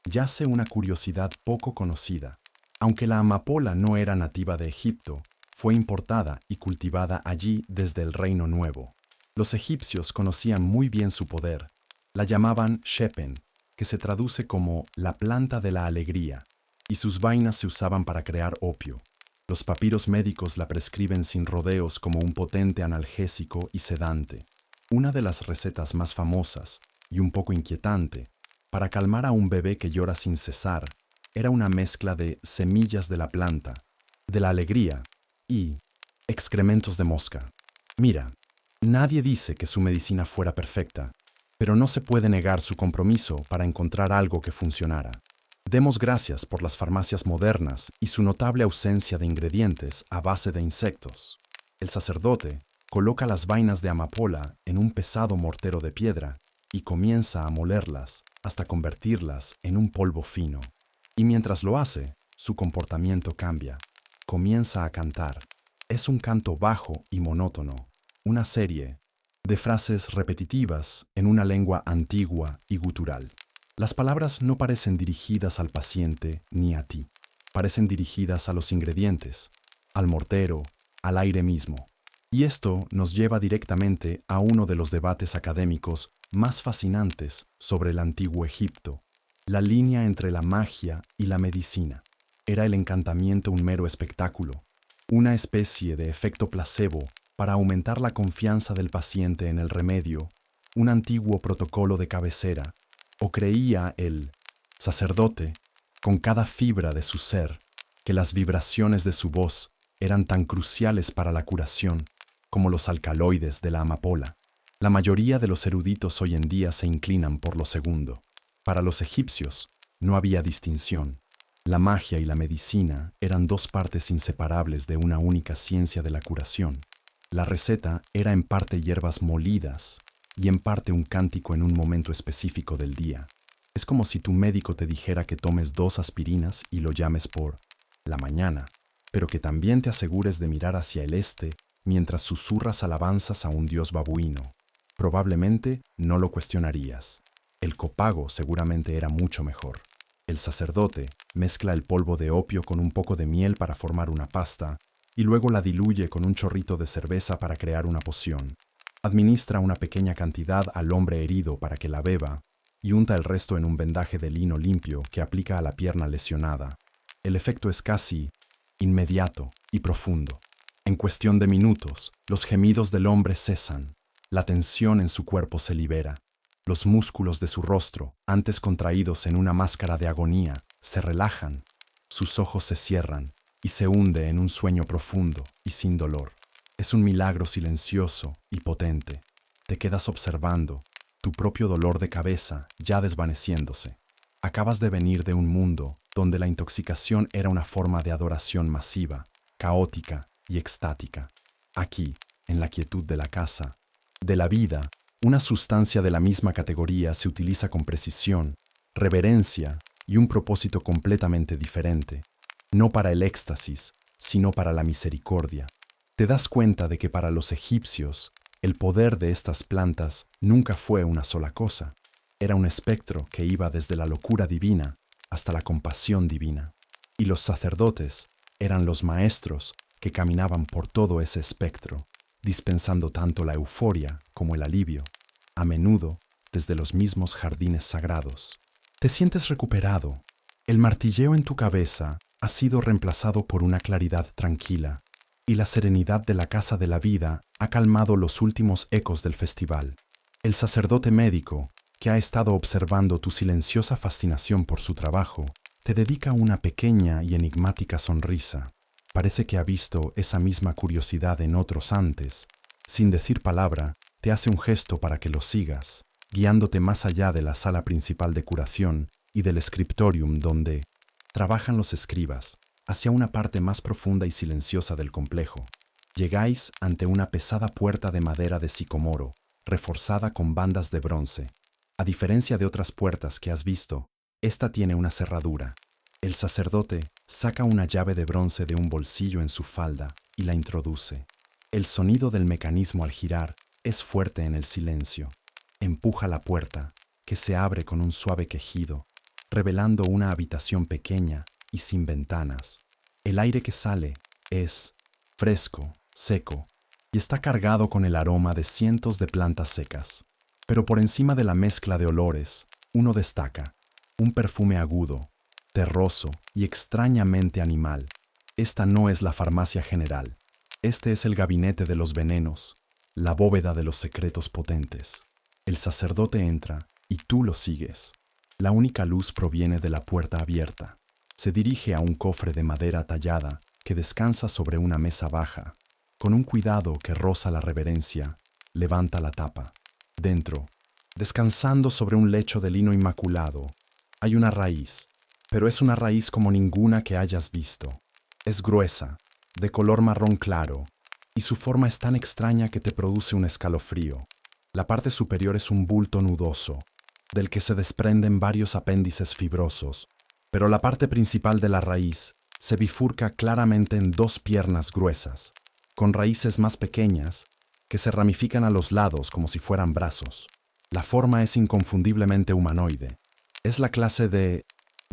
yace una curiosidad poco conocida. Aunque la amapola no era nativa de Egipto, fue importada y cultivada allí desde el Reino Nuevo. Los egipcios conocían muy bien su poder. La llamaban shepen, que se traduce como la planta de la alegría, y sus vainas se usaban para crear opio. Los papiros médicos la prescriben sin rodeos como un potente analgésico y sedante. Una de las recetas más famosas, y un poco inquietante, para calmar a un bebé que llora sin cesar, era una mezcla de semillas de la planta, de la alegría, y excrementos de mosca. Mira, nadie dice que su medicina fuera perfecta, pero no se puede negar su compromiso para encontrar algo que funcionara. Demos gracias por las farmacias modernas y su notable ausencia de ingredientes a base de insectos. El sacerdote coloca las vainas de amapola en un pesado mortero de piedra y comienza a molerlas hasta convertirlas en un polvo fino. Y mientras lo hace, su comportamiento cambia. Comienza a cantar. Es un canto bajo y monótono, una serie de frases repetitivas en una lengua antigua y gutural. Las palabras no parecen dirigidas al paciente ni a ti. Parecen dirigidas a los ingredientes, al mortero, al aire mismo. Y esto nos lleva directamente a uno de los debates académicos más fascinantes sobre el antiguo Egipto, la línea entre la magia y la medicina. ¿Era el encantamiento un mero espectáculo, una especie de efecto placebo para aumentar la confianza del paciente en el remedio, un antiguo protocolo de cabecera, o creía el sacerdote, con cada fibra de su ser, que las vibraciones de su voz eran tan cruciales para la curación como los alcaloides de la amapola? La mayoría de los eruditos hoy en día se inclinan por lo segundo. Para los egipcios no había distinción. La magia y la medicina eran dos partes inseparables de una única ciencia de la curación. La receta era en parte hierbas molidas y en parte un cántico en un momento específico del día. Es como si tu médico te dijera que tomes 2 aspirinas y lo llames por la mañana, pero que también te asegures de mirar hacia el este mientras susurras alabanzas a un dios babuino. Probablemente no lo cuestionarías. El copago seguramente era mucho mejor. El sacerdote mezcla el polvo de opio con un poco de miel para formar una pasta y luego la diluye con un chorrito de cerveza para crear una poción. Administra una pequeña cantidad al hombre herido para que la beba y unta el resto en un vendaje de lino limpio que aplica a la pierna lesionada. El efecto es casi inmediato y profundo. En cuestión de minutos, los gemidos del hombre cesan, la tensión en su cuerpo se libera. Los músculos de su rostro, antes contraídos en una máscara de agonía, se relajan, sus ojos se cierran y se hunde en un sueño profundo y sin dolor. Es un milagro silencioso y potente. Te quedas observando, tu propio dolor de cabeza ya desvaneciéndose. Acabas de venir de un mundo donde la intoxicación era una forma de adoración masiva, caótica y extática. Aquí, en la quietud de la casa, de la vida, una sustancia de la misma categoría se utiliza con precisión, reverencia y un propósito completamente diferente, no para el éxtasis, sino para la misericordia. Te das cuenta de que para los egipcios, el poder de estas plantas nunca fue una sola cosa. Era un espectro que iba desde la locura divina hasta la compasión divina. Y los sacerdotes eran los maestros que caminaban por todo ese espectro, dispensando tanto la euforia como el alivio, a menudo desde los mismos jardines sagrados. Te sientes recuperado. El martilleo en tu cabeza ha sido reemplazado por una claridad tranquila, y la serenidad de la casa de la vida ha calmado los últimos ecos del festival. El sacerdote médico, que ha estado observando tu silenciosa fascinación por su trabajo, te dedica una pequeña y enigmática sonrisa. Parece que ha visto esa misma curiosidad en otros antes. Sin decir palabra, te hace un gesto para que lo sigas, guiándote más allá de la sala principal de curación y del scriptorium donde trabajan los escribas, hacia una parte más profunda y silenciosa del complejo. Llegáis ante una pesada puerta de madera de sicomoro, reforzada con bandas de bronce. A diferencia de otras puertas que has visto, esta tiene una cerradura. El sacerdote saca una llave de bronce de un bolsillo en su falda y la introduce. El sonido del mecanismo al girar es fuerte en el silencio. Empuja la puerta, que se abre con un suave quejido, revelando una habitación pequeña y sin ventanas. El aire que sale es fresco, seco, y está cargado con el aroma de cientos de plantas secas. Pero por encima de la mezcla de olores, uno destaca, un perfume agudo, terroso y extrañamente animal. Esta no es la farmacia general. Este es el gabinete de los venenos, la bóveda de los secretos potentes. El sacerdote entra y tú lo sigues. La única luz proviene de la puerta abierta. Se dirige a un cofre de madera tallada que descansa sobre una mesa baja. Con un cuidado que roza la reverencia, levanta la tapa. Dentro, descansando sobre un lecho de lino inmaculado, hay una raíz, pero es una raíz como ninguna que hayas visto. Es gruesa, de color marrón claro, y su forma es tan extraña que te produce un escalofrío. La parte superior es un bulto nudoso, del que se desprenden varios apéndices fibrosos, pero la parte principal de la raíz se bifurca claramente en dos piernas gruesas, con raíces más pequeñas, que se ramifican a los lados como si fueran brazos. La forma es inconfundiblemente humanoide. Es la clase de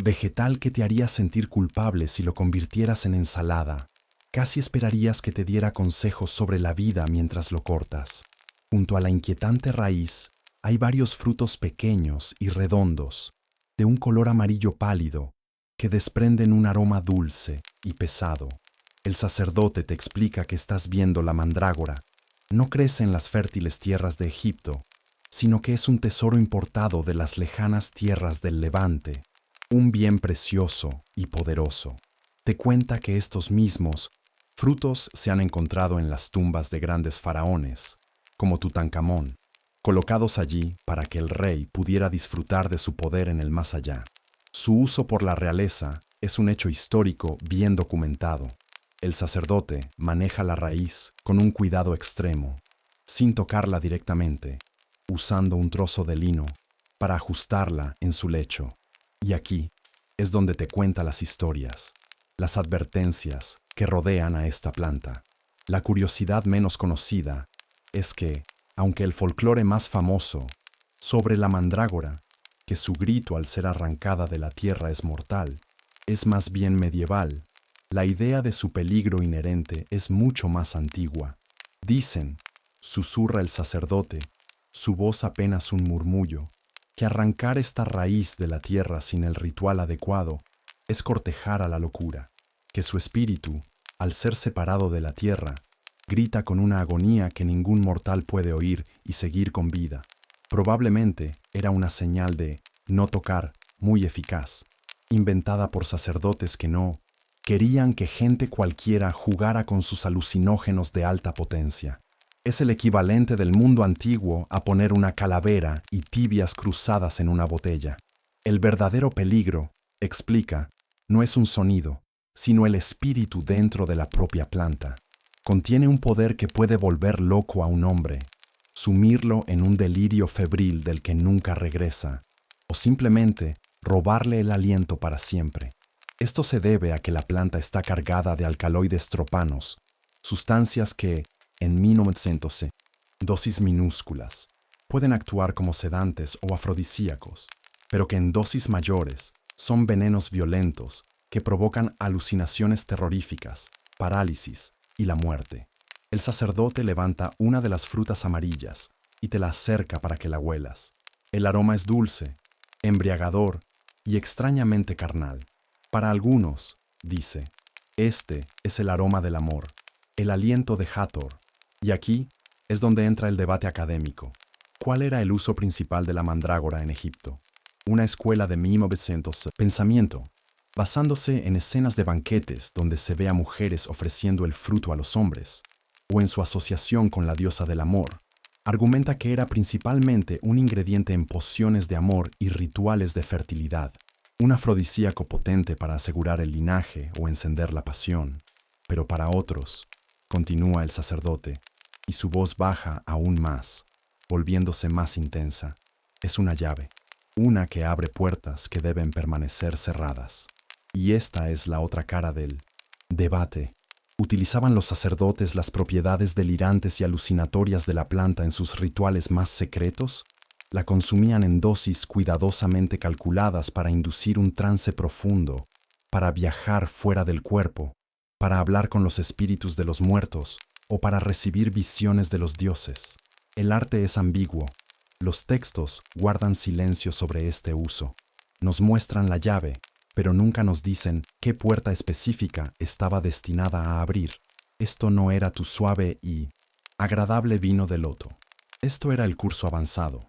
vegetal que te haría sentir culpable si lo convirtieras en ensalada. Casi esperarías que te diera consejos sobre la vida mientras lo cortas. Junto a la inquietante raíz hay varios frutos pequeños y redondos, de un color amarillo pálido, que desprenden un aroma dulce y pesado. El sacerdote te explica que estás viendo la mandrágora. No crece en las fértiles tierras de Egipto, sino que es un tesoro importado de las lejanas tierras del Levante, un bien precioso y poderoso. Te cuenta que estos mismos frutos se han encontrado en las tumbas de grandes faraones, como Tutankamón, colocados allí para que el rey pudiera disfrutar de su poder en el más allá. Su uso por la realeza es un hecho histórico bien documentado. El sacerdote maneja la raíz con un cuidado extremo, sin tocarla directamente, usando un trozo de lino para ajustarla en su lecho. Y aquí es donde te cuenta las historias, las advertencias que rodean a esta planta. La curiosidad menos conocida es que, aunque el folclore más famoso sobre la mandrágora, que su grito al ser arrancada de la tierra es mortal, es más bien medieval, la idea de su peligro inherente es mucho más antigua. Dicen, susurra el sacerdote, su voz apenas un murmullo, que arrancar esta raíz de la tierra sin el ritual adecuado es cortejar a la locura, que su espíritu, al ser separado de la tierra, grita con una agonía que ningún mortal puede oír y seguir con vida. Probablemente era una señal de no tocar muy eficaz, inventada por sacerdotes que no querían que gente cualquiera jugara con sus alucinógenos de alta potencia. Es el equivalente del mundo antiguo a poner una calavera y tibias cruzadas en una botella. El verdadero peligro, explica, no es un sonido, sino el espíritu dentro de la propia planta. Contiene un poder que puede volver loco a un hombre, sumirlo en un delirio febril del que nunca regresa, o simplemente robarle el aliento para siempre. Esto se debe a que la planta está cargada de alcaloides tropanos, sustancias que, en 1900, dosis minúsculas, pueden actuar como sedantes o afrodisíacos, pero que en dosis mayores son venenos violentos que provocan alucinaciones terroríficas, parálisis y la muerte. El sacerdote levanta una de las frutas amarillas y te la acerca para que la huelas. El aroma es dulce, embriagador y extrañamente carnal. Para algunos, dice, este es el aroma del amor, el aliento de Hathor. Y aquí es donde entra el debate académico. ¿Cuál era el uso principal de la mandrágora en Egipto? Una escuela de 1900 pensamiento, basándose en escenas de banquetes donde se ve a mujeres ofreciendo el fruto a los hombres, o en su asociación con la diosa del amor, argumenta que era principalmente un ingrediente en pociones de amor y rituales de fertilidad, un afrodisíaco potente para asegurar el linaje o encender la pasión. Pero para otros, continúa el sacerdote, y su voz baja aún más, volviéndose más intensa, es una llave, una que abre puertas que deben permanecer cerradas. Y esta es la otra cara del debate. ¿Utilizaban los sacerdotes las propiedades delirantes y alucinatorias de la planta en sus rituales más secretos? La consumían en dosis cuidadosamente calculadas para inducir un trance profundo, para viajar fuera del cuerpo, para hablar con los espíritus de los muertos o para recibir visiones de los dioses. El arte es ambiguo. Los textos guardan silencio sobre este uso. Nos muestran la llave, pero nunca nos dicen qué puerta específica estaba destinada a abrir. Esto no era tu suave y agradable vino de loto. Esto era el curso avanzado.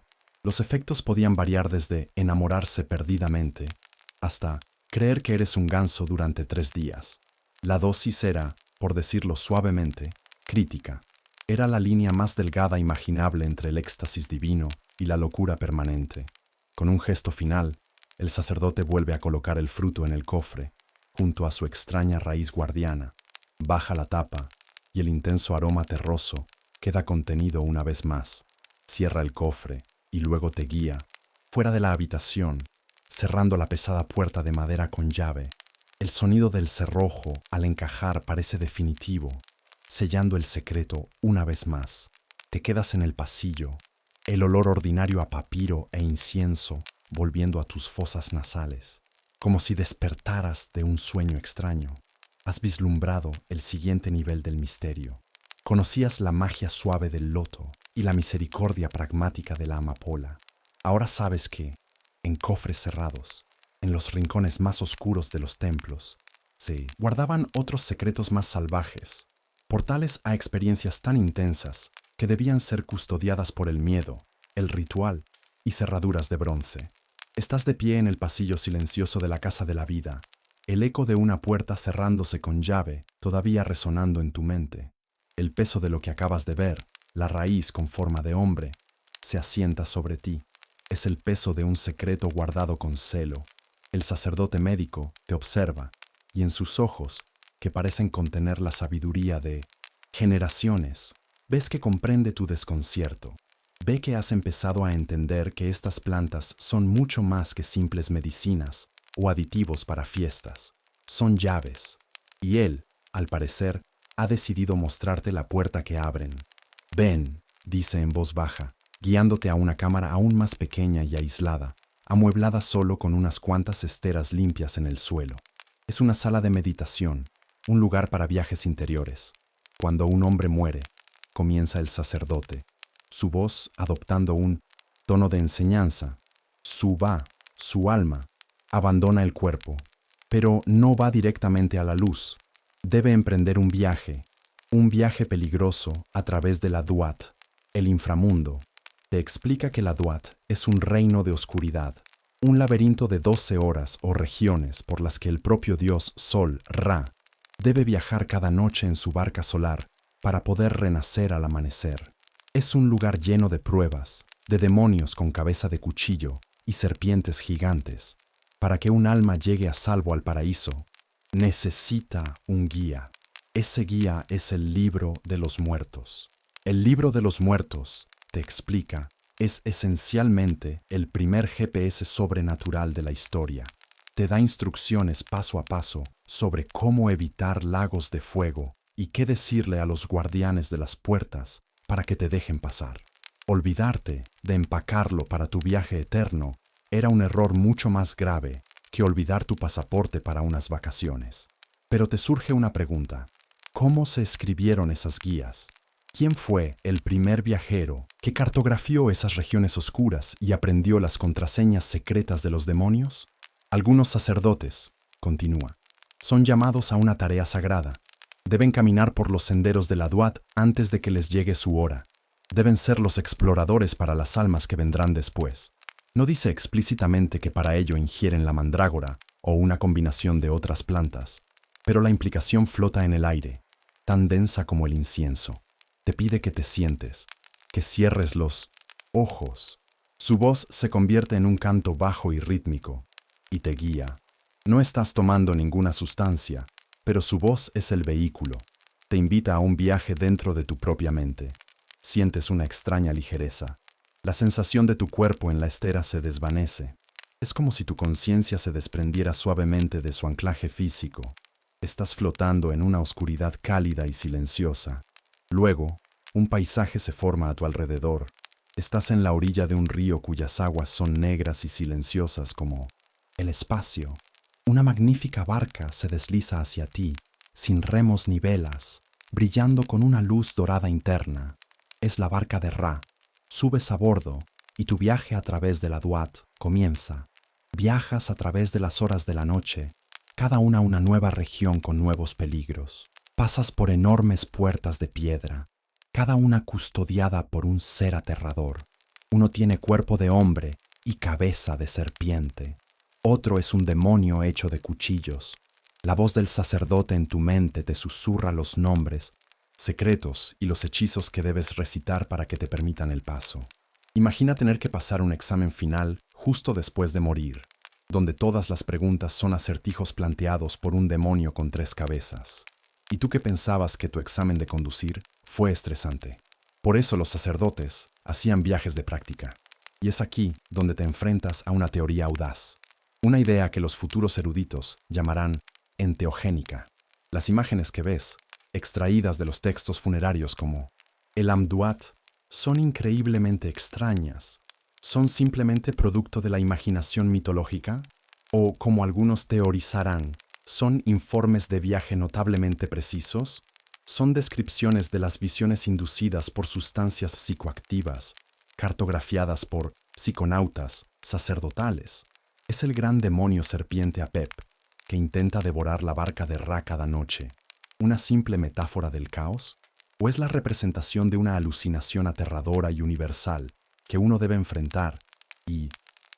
Los efectos podían variar desde enamorarse perdidamente hasta creer que eres un ganso durante 3 días. La dosis era, por decirlo suavemente, crítica. Era la línea más delgada imaginable entre el éxtasis divino y la locura permanente. Con un gesto final, el sacerdote vuelve a colocar el fruto en el cofre, junto a su extraña raíz guardiana, baja la tapa y el intenso aroma terroso queda contenido una vez más. Cierra el cofre y luego te guía, fuera de la habitación, cerrando la pesada puerta de madera con llave. El sonido del cerrojo al encajar parece definitivo, sellando el secreto una vez más. Te quedas en el pasillo, el olor ordinario a papiro e incienso volviendo a tus fosas nasales, como si despertaras de un sueño extraño. Has vislumbrado el siguiente nivel del misterio. Conocías la magia suave del loto y la misericordia pragmática de la amapola. Ahora sabes que, en cofres cerrados, en los rincones más oscuros de los templos, se guardaban otros secretos más salvajes, portales a experiencias tan intensas que debían ser custodiadas por el miedo, el ritual y cerraduras de bronce. Estás de pie en el pasillo silencioso de la Casa de la Vida, el eco de una puerta cerrándose con llave todavía resonando en tu mente. El peso de lo que acabas de ver, la raíz con forma de hombre, se asienta sobre ti. Es el peso de un secreto guardado con celo. El sacerdote médico te observa y en sus ojos, que parecen contener la sabiduría de generaciones, ves que comprende tu desconcierto. Ve que has empezado a entender que estas plantas son mucho más que simples medicinas o aditivos para fiestas. Son llaves. Y él, al parecer, ha decidido mostrarte la puerta que abren. Ven, dice en voz baja, guiándote a una cámara aún más pequeña y aislada, amueblada solo con unas cuantas esteras limpias en el suelo. Es una sala de meditación, un lugar para viajes interiores. Cuando un hombre muere, comienza el sacerdote, su voz adoptando un tono de enseñanza. Su alma, abandona el cuerpo, pero no va directamente a la luz. Debe emprender un viaje peligroso a través de la Duat, el inframundo. Te explica que la Duat es un reino de oscuridad, un laberinto de 12 horas o regiones por las que el propio dios Sol, Ra, debe viajar cada noche en su barca solar para poder renacer al amanecer. Es un lugar lleno de pruebas, de demonios con cabeza de cuchillo y serpientes gigantes. Para que un alma llegue a salvo al paraíso, necesita un guía. Ese guía es el libro de los muertos. El libro de los muertos, te explica, es esencialmente el primer GPS sobrenatural de la historia. Te da instrucciones paso a paso sobre cómo evitar lagos de fuego y qué decirle a los guardianes de las puertas para que te dejen pasar. Olvidarte de empacarlo para tu viaje eterno era un error mucho más grave que olvidar tu pasaporte para unas vacaciones. Pero te surge una pregunta. ¿Cómo se escribieron esas guías? ¿Quién fue el primer viajero que cartografió esas regiones oscuras y aprendió las contraseñas secretas de los demonios? Algunos sacerdotes, continúa, son llamados a una tarea sagrada. Deben caminar por los senderos de la Duat antes de que les llegue su hora. Deben ser los exploradores para las almas que vendrán después. No dice explícitamente que para ello ingieren la mandrágora o una combinación de otras plantas, pero la implicación flota en el aire, tan densa como el incienso. Te pide que te sientes, que cierres los ojos. Su voz se convierte en un canto bajo y rítmico, y te guía. No estás tomando ninguna sustancia, pero su voz es el vehículo. Te invita a un viaje dentro de tu propia mente. Sientes una extraña ligereza. La sensación de tu cuerpo en la estera se desvanece. Es como si tu conciencia se desprendiera suavemente de su anclaje físico. Estás flotando en una oscuridad cálida y silenciosa. Luego, un paisaje se forma a tu alrededor. Estás en la orilla de un río cuyas aguas son negras y silenciosas como el espacio. Una magnífica barca se desliza hacia ti, sin remos ni velas, brillando con una luz dorada interna. Es la barca de Ra. Subes a bordo y tu viaje a través de la Duat comienza. Viajas a través de las horas de la noche, cada una nueva región con nuevos peligros. Pasas por enormes puertas de piedra, cada una custodiada por un ser aterrador. Uno tiene cuerpo de hombre y cabeza de serpiente. Otro es un demonio hecho de cuchillos. La voz del sacerdote en tu mente te susurra los nombres, secretos y los hechizos que debes recitar para que te permitan el paso. Imagina tener que pasar un examen final justo después de morir, donde todas las preguntas son acertijos planteados por un demonio con 3 cabezas. ¿Y tú que pensabas que tu examen de conducir fue estresante? Por eso los sacerdotes hacían viajes de práctica. Y es aquí donde te enfrentas a una teoría audaz, una idea que los futuros eruditos llamarán enteogénica. Las imágenes que ves, extraídas de los textos funerarios como el Amduat, son increíblemente extrañas. ¿Son simplemente producto de la imaginación mitológica? ¿O, como algunos teorizarán, son informes de viaje notablemente precisos? ¿Son descripciones de las visiones inducidas por sustancias psicoactivas, cartografiadas por psiconautas sacerdotales? ¿Es el gran demonio serpiente Apep, que intenta devorar la barca de Ra cada noche, una simple metáfora del caos? ¿O es la representación de una alucinación aterradora y universal que uno debe enfrentar y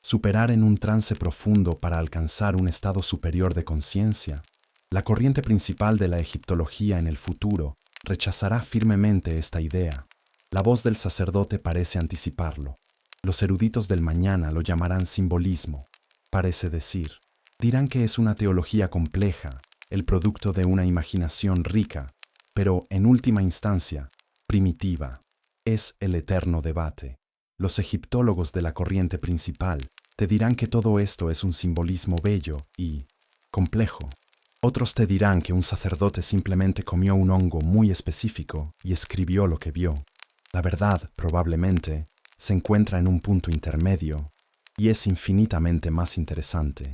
superar en un trance profundo para alcanzar un estado superior de conciencia? La corriente principal de la egiptología en el futuro rechazará firmemente esta idea. La voz del sacerdote parece anticiparlo. Los eruditos del mañana lo llamarán simbolismo. Parece decir, dirán que es una teología compleja, el producto de una imaginación rica, pero en última instancia, primitiva. Es el eterno debate. Los egiptólogos de la corriente principal te dirán que todo esto es un simbolismo bello y complejo. Otros te dirán que un sacerdote simplemente comió un hongo muy específico y escribió lo que vio. La verdad, probablemente, se encuentra en un punto intermedio y es infinitamente más interesante.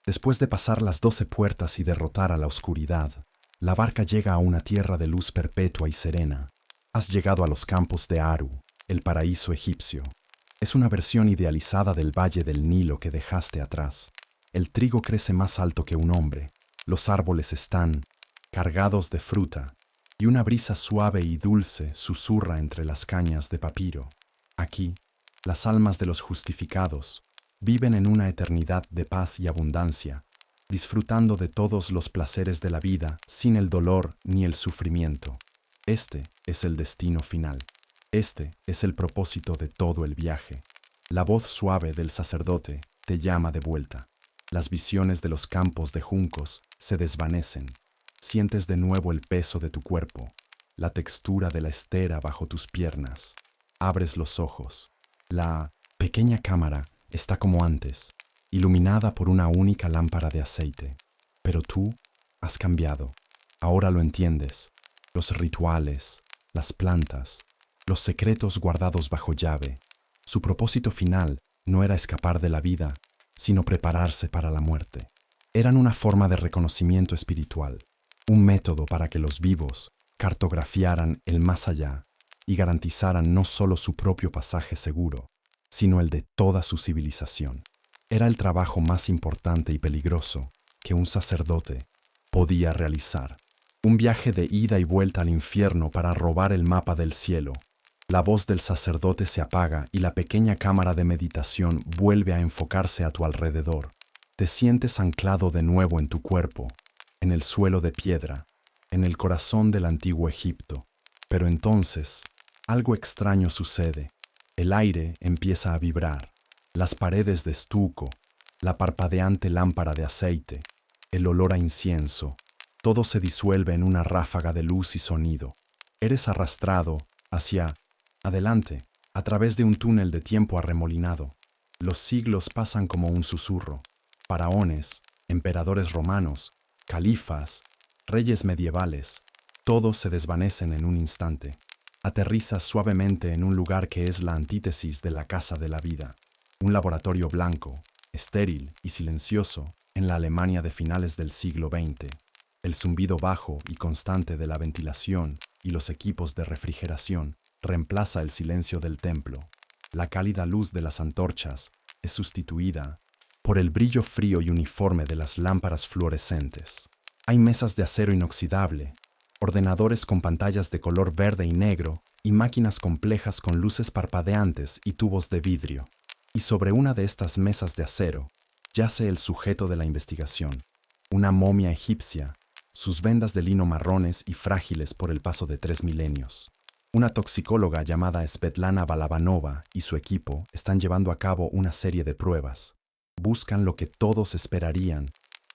Después de pasar las 12 puertas y derrotar a la oscuridad, la barca llega a una tierra de luz perpetua y serena. Has llegado a los campos de Aru, el paraíso egipcio. Es una versión idealizada del valle del Nilo que dejaste atrás. El trigo crece más alto que un hombre. Los árboles están cargados de fruta y una brisa suave y dulce susurra entre las cañas de papiro. Aquí, las almas de los justificados viven en una eternidad de paz y abundancia, disfrutando de todos los placeres de la vida sin el dolor ni el sufrimiento. Este es el destino final. Este es el propósito de todo el viaje. La voz suave del sacerdote te llama de vuelta. Las visiones de los campos de juncos se desvanecen. Sientes de nuevo el peso de tu cuerpo, la textura de la estera bajo tus piernas. Abres los ojos. La pequeña cámara está como antes, iluminada por una única lámpara de aceite. Pero tú has cambiado. Ahora lo entiendes. Los rituales, las plantas, los secretos guardados bajo llave. Su propósito final no era escapar de la vida, sino prepararse para la muerte. Eran una forma de reconocimiento espiritual, un método para que los vivos cartografiaran el más allá y garantizaran no solo su propio pasaje seguro, sino el de toda su civilización. Era el trabajo más importante y peligroso que un sacerdote podía realizar. Un viaje de ida y vuelta al infierno para robar el mapa del cielo. La voz del sacerdote se apaga y la pequeña cámara de meditación vuelve a enfocarse a tu alrededor. Te sientes anclado de nuevo en tu cuerpo, en el suelo de piedra, en el corazón del antiguo Egipto. Pero entonces, algo extraño sucede. El aire empieza a vibrar, las paredes de estuco, la parpadeante lámpara de aceite, el olor a incienso. Todo se disuelve en una ráfaga de luz y sonido. Eres arrastrado hacia adelante, a través de un túnel de tiempo arremolinado. Los siglos pasan como un susurro. Faraones, emperadores romanos, califas, reyes medievales, todos se desvanecen en un instante. Aterrizas suavemente en un lugar que es la antítesis de la casa de la vida. Un laboratorio blanco, estéril y silencioso en la Alemania de finales del siglo XX. El zumbido bajo y constante de la ventilación y los equipos de refrigeración reemplaza el silencio del templo. La cálida luz de las antorchas es sustituida por el brillo frío y uniforme de las lámparas fluorescentes. Hay mesas de acero inoxidable, ordenadores con pantallas de color verde y negro y máquinas complejas con luces parpadeantes y tubos de vidrio. Y sobre una de estas mesas de acero yace el sujeto de la investigación. una momia egipcia, sus vendas de lino marrones y frágiles por el paso de 3 milenios. Una toxicóloga llamada Svetlana Balabanova y su equipo están llevando a cabo una serie de pruebas. Buscan lo que todos esperarían,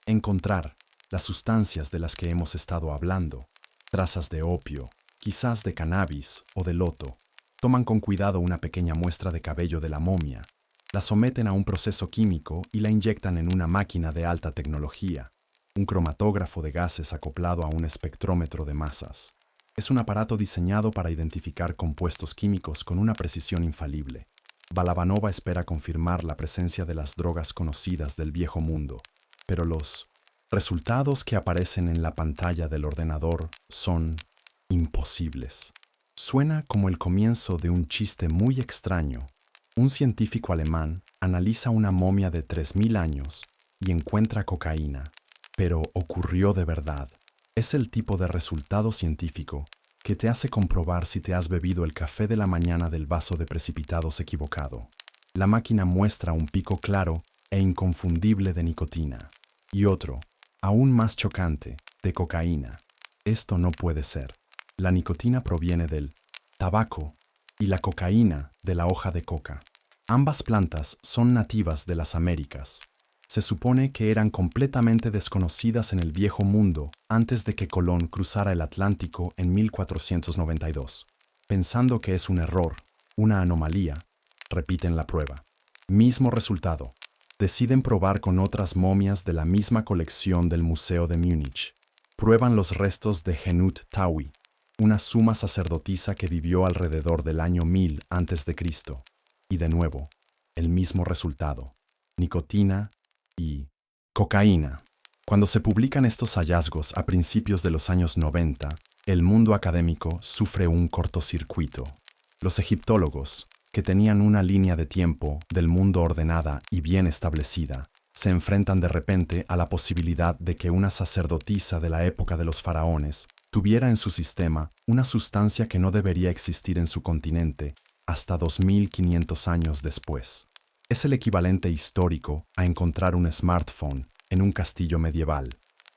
encontrar las sustancias de las que hemos estado hablando, trazas de opio, quizás de cannabis o de loto. Toman con cuidado una pequeña muestra de cabello de la momia, la someten a un proceso químico y la inyectan en una máquina de alta tecnología, un cromatógrafo de gases acoplado a un espectrómetro de masas. Es un aparato diseñado para identificar compuestos químicos con una precisión infalible. Balabanova espera confirmar la presencia de las drogas conocidas del viejo mundo, pero los resultados que aparecen en la pantalla del ordenador son imposibles. Suena como el comienzo de un chiste muy extraño. Un científico alemán analiza una momia de 3000 años y encuentra cocaína. Pero ocurrió de verdad. Es el tipo de resultado científico que te hace comprobar si te has bebido el café de la mañana del vaso de precipitados equivocado. La máquina muestra un pico claro e inconfundible de nicotina. Y otro, aún más chocante, de cocaína. Esto no puede ser. La nicotina proviene del tabaco y la cocaína de la hoja de coca. Ambas plantas son nativas de las Américas. Se supone que eran completamente desconocidas en el Viejo Mundo antes de que Colón cruzara el Atlántico en 1492. Pensando que es un error, una anomalía, repiten la prueba. Mismo resultado. Deciden probar con otras momias de la misma colección del Museo de Múnich. Prueban los restos de Genut Tawi, una suma sacerdotisa que vivió alrededor del año 1000 a.C. Y de nuevo, el mismo resultado. Nicotina y cocaína. Cuando se publican estos hallazgos a principios de los años 90, el mundo académico sufre un cortocircuito. Los egiptólogos, que tenían una línea de tiempo del mundo ordenada y bien establecida, se enfrentan de repente a la posibilidad de que una sacerdotisa de la época de los faraones tuviera en su sistema una sustancia que no debería existir en su continente hasta 2500 años después. Es el equivalente histórico a encontrar un smartphone en un castillo medieval.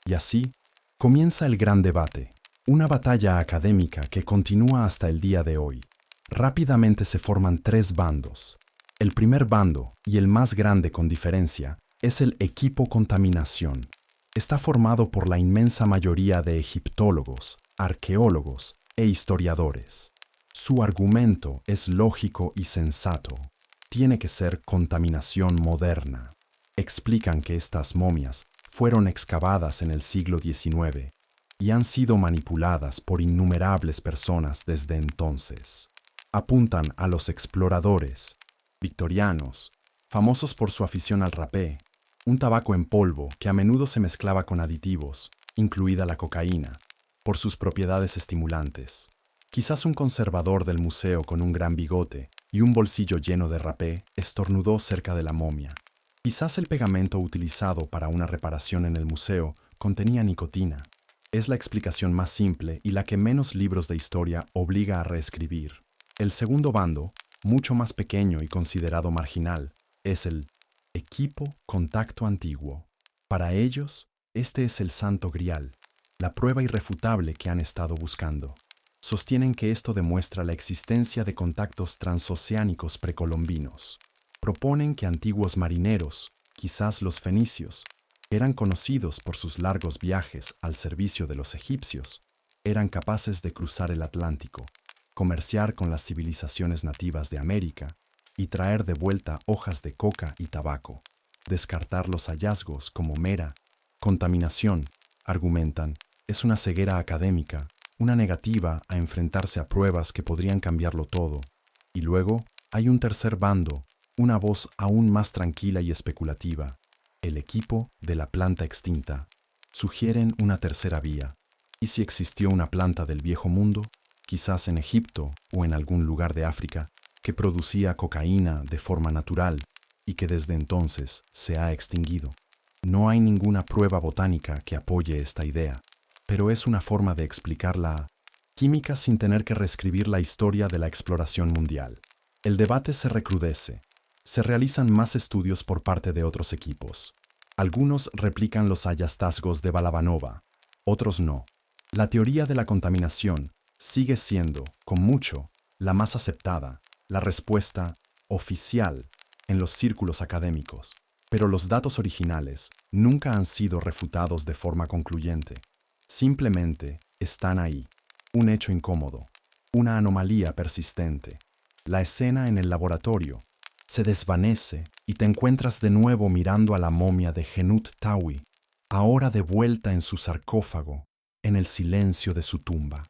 Y así comienza el gran debate, una batalla académica que continúa hasta el día de hoy. Rápidamente se forman 3 bandos. El primer bando, y el más grande con diferencia, es el equipo contaminación. Está formado por la inmensa mayoría de egiptólogos, arqueólogos e historiadores. Su argumento es lógico y sensato. Tiene que ser contaminación moderna. Explican que estas momias fueron excavadas en el siglo XIX y han sido manipuladas por innumerables personas desde entonces. Apuntan a los exploradores, victorianos, famosos por su afición al rapé, un tabaco en polvo que a menudo se mezclaba con aditivos, incluida la cocaína, por sus propiedades estimulantes. Quizás un conservador del museo con un gran bigote y un bolsillo lleno de rapé estornudó cerca de la momia. Quizás el pegamento utilizado para una reparación en el museo contenía nicotina. Es la explicación más simple y la que menos libros de historia obliga a reescribir. El segundo bando, mucho más pequeño y considerado marginal, es el equipo contacto antiguo. Para ellos, este es el santo grial, la prueba irrefutable que han estado buscando. Sostienen que esto demuestra la existencia de contactos transoceánicos precolombinos. Proponen que antiguos marineros, quizás los fenicios, eran conocidos por sus largos viajes al servicio de los egipcios, eran capaces de cruzar el Atlántico, comerciar con las civilizaciones nativas de América y traer de vuelta hojas de coca y tabaco. Descartar los hallazgos como mera contaminación, argumentan, es una ceguera académica, una negativa a enfrentarse a pruebas que podrían cambiarlo todo. Y luego hay un tercer bando, una voz aún más tranquila y especulativa, el equipo de la planta extinta. Sugieren una tercera vía. ¿Y si existió una planta del viejo mundo, quizás en Egipto o en algún lugar de África, que producía cocaína de forma natural y que desde entonces se ha extinguido? No hay ninguna prueba botánica que apoye esta idea, pero es una forma de explicar la química sin tener que reescribir la historia de la exploración mundial. El debate se recrudece. Se realizan más estudios por parte de otros equipos. Algunos replican los hallazgos de Balabanova, otros no. La teoría de la contaminación sigue siendo, con mucho, la más aceptada, la respuesta oficial en los círculos académicos. Pero los datos originales nunca han sido refutados de forma concluyente. Simplemente están ahí. Un hecho incómodo, una anomalía persistente. La escena en el laboratorio se desvanece y te encuentras de nuevo mirando a la momia de Genut Tawi, ahora de vuelta en su sarcófago, en el silencio de su tumba.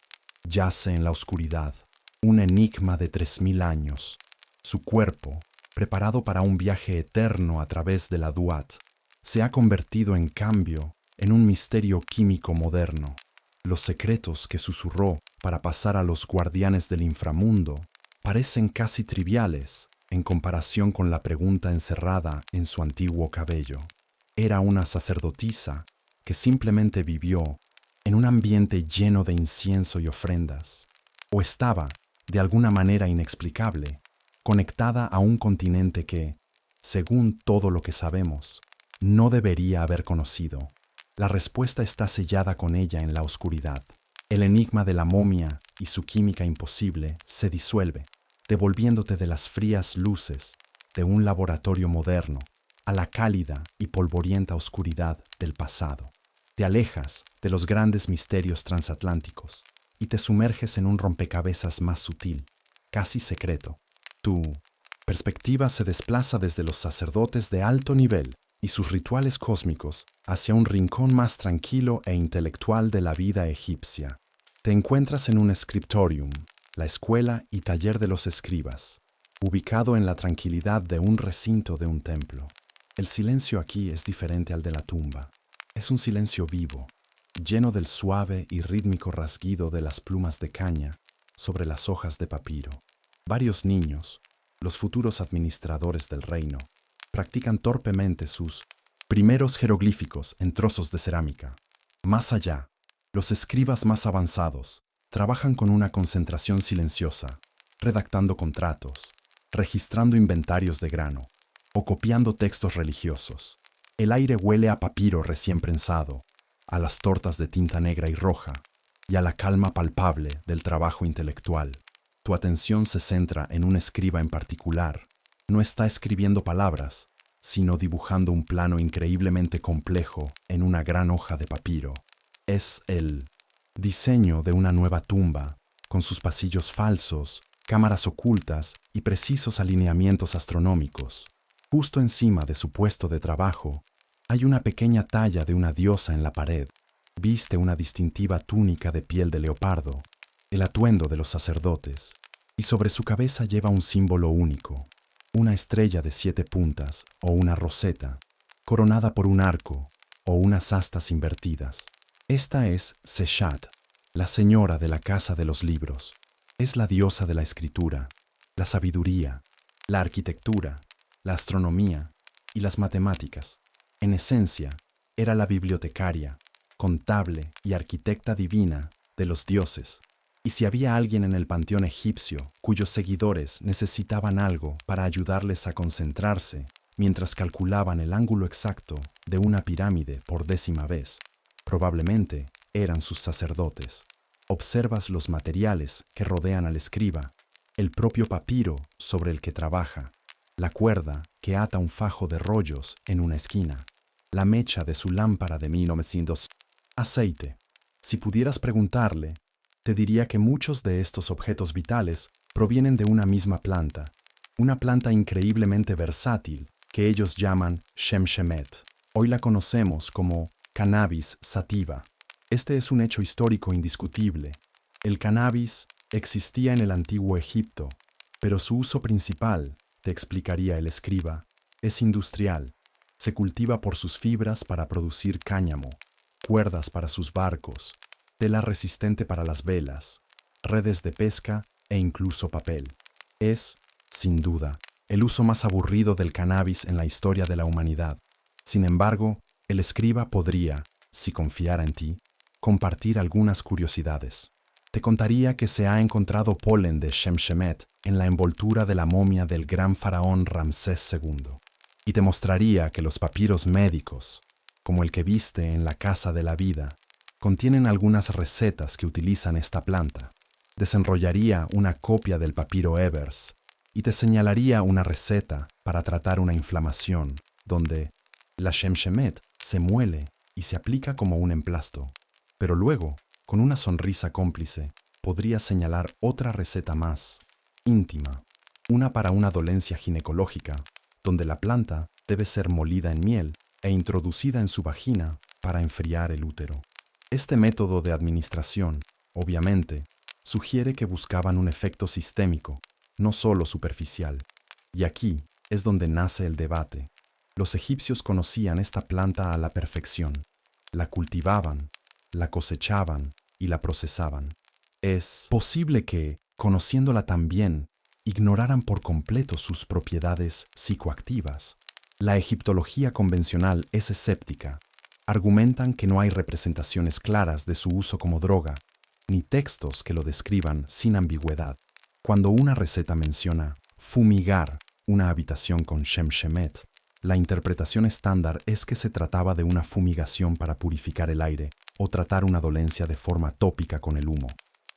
Yace en la oscuridad, un enigma de 3000 años. Su cuerpo, preparado para un viaje eterno a través de la Duat, se ha convertido en cambio en un misterio químico moderno. Los secretos que susurró para pasar a los guardianes del inframundo parecen casi triviales en comparación con la pregunta encerrada en su antiguo cabello. Era una sacerdotisa que simplemente vivió en un ambiente lleno de incienso y ofrendas, o estaba, de alguna manera inexplicable, conectada a un continente que, según todo lo que sabemos, no debería haber conocido. La respuesta está sellada con ella en la oscuridad. El enigma de la momia y su química imposible se disuelve, devolviéndote de las frías luces de un laboratorio moderno a la cálida y polvorienta oscuridad del pasado. Te alejas de los grandes misterios transatlánticos y te sumerges en un rompecabezas más sutil, casi secreto. Tu perspectiva se desplaza desde los sacerdotes de alto nivel y sus rituales cósmicos hacia un rincón más tranquilo e intelectual de la vida egipcia. Te encuentras en un scriptorium, la escuela y taller de los escribas, ubicado en la tranquilidad de un recinto de un templo. El silencio aquí es diferente al de la tumba. Es un silencio vivo, lleno del suave y rítmico rasguido de las plumas de caña sobre las hojas de papiro. Varios niños, los futuros administradores del reino, practican torpemente sus primeros jeroglíficos en trozos de cerámica. Más allá, los escribas más avanzados trabajan con una concentración silenciosa, redactando contratos, registrando inventarios de grano o copiando textos religiosos. El aire huele a papiro recién prensado, a las tortas de tinta negra y roja y a la calma palpable del trabajo intelectual. Tu atención se centra en un escriba en particular. No está escribiendo palabras, sino dibujando un plano increíblemente complejo en una gran hoja de papiro. Es el diseño de una nueva tumba, con sus pasillos falsos, cámaras ocultas y precisos alineamientos astronómicos. Justo encima de su puesto de trabajo, hay una pequeña talla de una diosa en la pared. Viste una distintiva túnica de piel de leopardo, el atuendo de los sacerdotes, y sobre su cabeza lleva un símbolo único, una estrella de 7 puntas o una roseta, coronada por un arco o unas astas invertidas. Esta es Seshat, la señora de la casa de los libros. Es la diosa de la escritura, la sabiduría, la arquitectura, la astronomía y las matemáticas. En esencia, era la bibliotecaria, contable y arquitecta divina de los dioses. Y si había alguien en el panteón egipcio cuyos seguidores necesitaban algo para ayudarles a concentrarse mientras calculaban el ángulo exacto de una pirámide por 10ª vez, probablemente eran sus sacerdotes. Observas los materiales que rodean al escriba, el propio papiro sobre el que trabaja, la cuerda que ata un fajo de rollos en una esquina, la mecha de su lámpara de 1900, aceite. Si pudieras preguntarle, te diría que muchos de estos objetos vitales provienen de una misma planta, una planta increíblemente versátil que ellos llaman Shemshemet. Hoy la conocemos como Cannabis sativa. Este es un hecho histórico indiscutible. El cannabis existía en el antiguo Egipto, pero su uso principal, te explicaría el escriba, es industrial. Se cultiva por sus fibras para producir cáñamo, cuerdas para sus barcos, tela resistente para las velas, redes de pesca e incluso papel. Es, sin duda, el uso más aburrido del cannabis en la historia de la humanidad. Sin embargo, el escriba podría, si confiara en ti, compartir algunas curiosidades. Te contaría que se ha encontrado polen de Shemshemet en la envoltura de la momia del gran faraón Ramsés II. y te mostraría que los papiros médicos, como el que viste en la Casa de la Vida, contienen algunas recetas que utilizan esta planta. Desenrollaría una copia del papiro Evers y te señalaría una receta para tratar una inflamación, donde la Shemshemet se muele y se aplica como un emplasto. Pero luego, con una sonrisa cómplice, podría señalar otra receta más, íntima, una para una dolencia ginecológica, donde la planta debe ser molida en miel e introducida en su vagina para enfriar el útero. Este método de administración, obviamente, sugiere que buscaban un efecto sistémico, no solo superficial. Y aquí es donde nace el debate. Los egipcios conocían esta planta a la perfección. La cultivaban, la cosechaban y la procesaban. Es posible que, conociéndola tan bien, ignoraran por completo sus propiedades psicoactivas. La egiptología convencional es escéptica. Argumentan que no hay representaciones claras de su uso como droga, ni textos que lo describan sin ambigüedad. Cuando una receta menciona fumigar una habitación con Shemshemet, la interpretación estándar es que se trataba de una fumigación para purificar el aire o tratar una dolencia de forma tópica con el humo,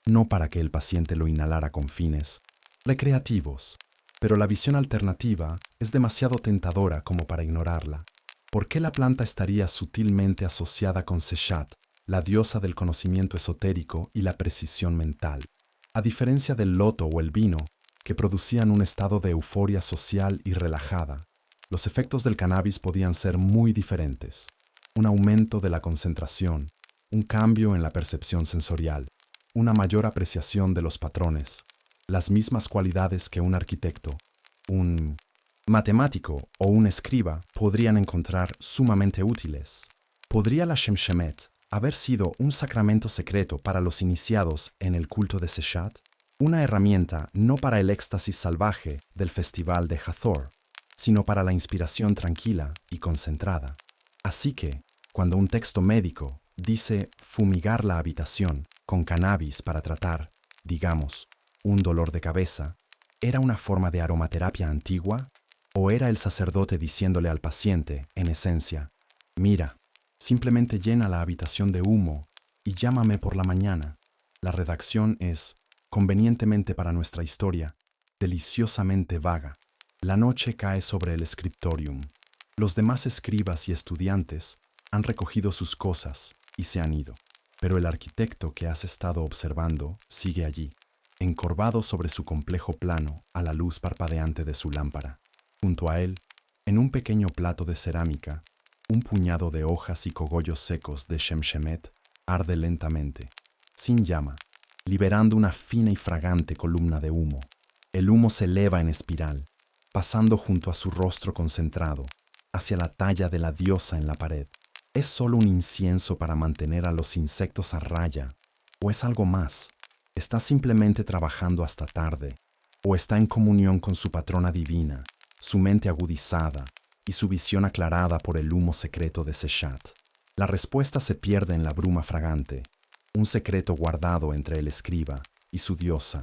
no para que el paciente lo inhalara con fines recreativos. Pero la visión alternativa es demasiado tentadora como para ignorarla. ¿Por qué la planta estaría sutilmente asociada con Seshat, la diosa del conocimiento esotérico y la precisión mental? A diferencia del loto o el vino, que producían un estado de euforia social y relajada, los efectos del cannabis podían ser muy diferentes. Un aumento de la concentración, un cambio en la percepción sensorial, una mayor apreciación de los patrones, las mismas cualidades que un arquitecto, un matemático o un escriba podrían encontrar sumamente útiles. ¿Podría la Shemshemet haber sido un sacramento secreto para los iniciados en el culto de Seshat? Una herramienta no para el éxtasis salvaje del festival de Hathor, sino para la inspiración tranquila y concentrada. Así que, cuando un texto médico dice fumigar la habitación con cannabis para tratar, digamos, un dolor de cabeza, ¿era una forma de aromaterapia antigua? ¿O era el sacerdote diciéndole al paciente, en esencia, mira, simplemente llena la habitación de humo y llámame por la mañana? La redacción es, convenientemente para nuestra historia, deliciosamente vaga. La noche cae sobre el scriptorium. Los demás escribas y estudiantes han recogido sus cosas y se han ido. Pero el arquitecto que has estado observando sigue allí, encorvado sobre su complejo plano a la luz parpadeante de su lámpara. Junto a él, en un pequeño plato de cerámica, un puñado de hojas y cogollos secos de Shemshemet arde lentamente, sin llama, liberando una fina y fragante columna de humo. El humo se eleva en espiral, pasando junto a su rostro concentrado, hacia la talla de la diosa en la pared. ¿Es solo un incienso para mantener a los insectos a raya? ¿O es algo más? ¿Está simplemente trabajando hasta tarde? ¿O está en comunión con su patrona divina, su mente agudizada y su visión aclarada por el humo secreto de Seshat? La respuesta se pierde en la bruma fragante, un secreto guardado entre el escriba y su diosa.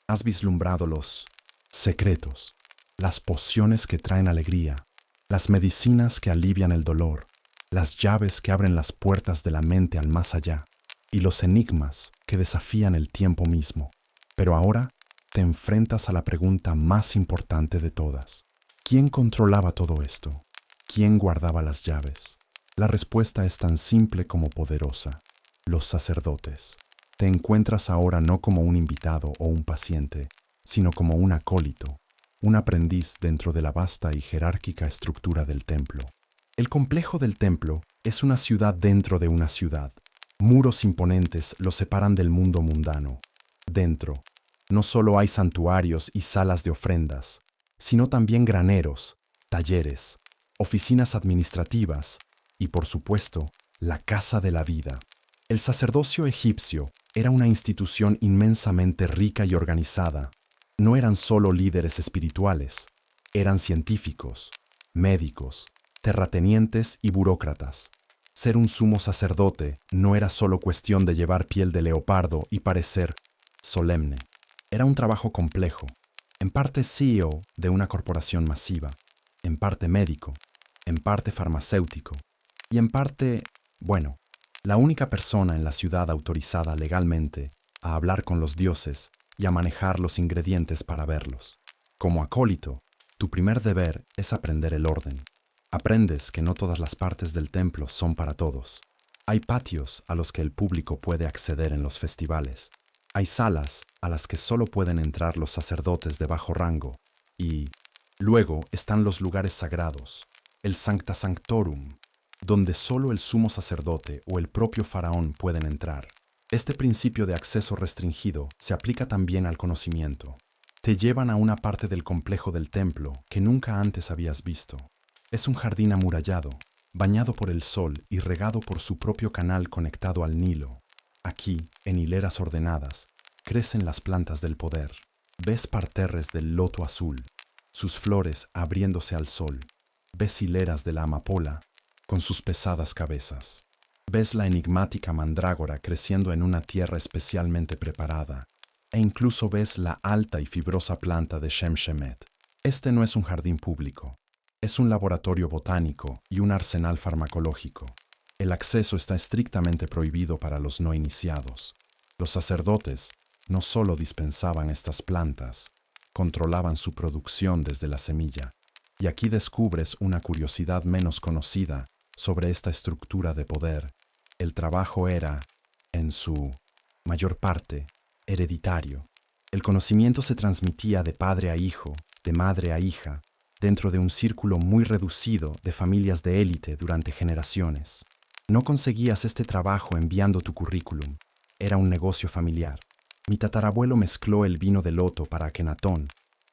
¿Has vislumbrado los secretos, las pociones que traen alegría, las medicinas que alivian el dolor, las llaves que abren las puertas de la mente al más allá, y los enigmas que desafían el tiempo mismo? Pero ahora te enfrentas a la pregunta más importante de todas. ¿Quién controlaba todo esto? ¿Quién guardaba las llaves? La respuesta es tan simple como poderosa: los sacerdotes. Te encuentras ahora no como un invitado o un paciente, sino como un acólito, un aprendiz dentro de la vasta y jerárquica estructura del templo. El complejo del templo es una ciudad dentro de una ciudad. Muros imponentes lo separan del mundo mundano. Dentro, no solo hay santuarios y salas de ofrendas, sino también graneros, talleres, oficinas administrativas y, por supuesto, la Casa de la Vida. El sacerdocio egipcio era una institución inmensamente rica y organizada. No eran solo líderes espirituales, eran científicos, médicos, terratenientes y burócratas. Ser un sumo sacerdote no era solo cuestión de llevar piel de leopardo y parecer solemne. Era un trabajo complejo, en parte CEO de una corporación masiva. en parte médico, en parte farmacéutico y en parte, bueno, la única persona en la ciudad autorizada legalmente a hablar con los dioses y a manejar los ingredientes para verlos. Como acólito, tu primer deber es aprender el orden. Aprendes que no todas las partes del templo son para todos. Hay patios a los que el público puede acceder en los festivales. Hay salas a las que solo pueden entrar los sacerdotes de bajo rango. Y luego están los lugares sagrados, el Sancta Sanctorum, donde solo el sumo sacerdote o el propio faraón pueden entrar. Este principio de acceso restringido se aplica también al conocimiento. Te llevan a una parte del complejo del templo que nunca antes habías visto. Es un jardín amurallado, bañado por el sol y regado por su propio canal conectado al Nilo. Aquí, en hileras ordenadas, crecen las plantas del poder. Ves parterres del loto azul, sus flores abriéndose al sol. Ves hileras de la amapola, con sus pesadas cabezas. Ves la enigmática mandrágora creciendo en una tierra especialmente preparada, e incluso ves la alta y fibrosa planta de Shemshemet. Este no es un jardín público, es un laboratorio botánico y un arsenal farmacológico. El acceso está estrictamente prohibido para los no iniciados. Los sacerdotes no solo dispensaban estas plantas, controlaban su producción desde la semilla. Y aquí descubres una curiosidad menos conocida sobre esta estructura de poder. El trabajo era, en su mayor parte, hereditario. El conocimiento se transmitía de padre a hijo, de madre a hija, dentro de un círculo muy reducido de familias de élite durante generaciones. No conseguías este trabajo enviando tu currículum. Era un negocio familiar. Mi tatarabuelo mezcló el vino de loto para Akenatón,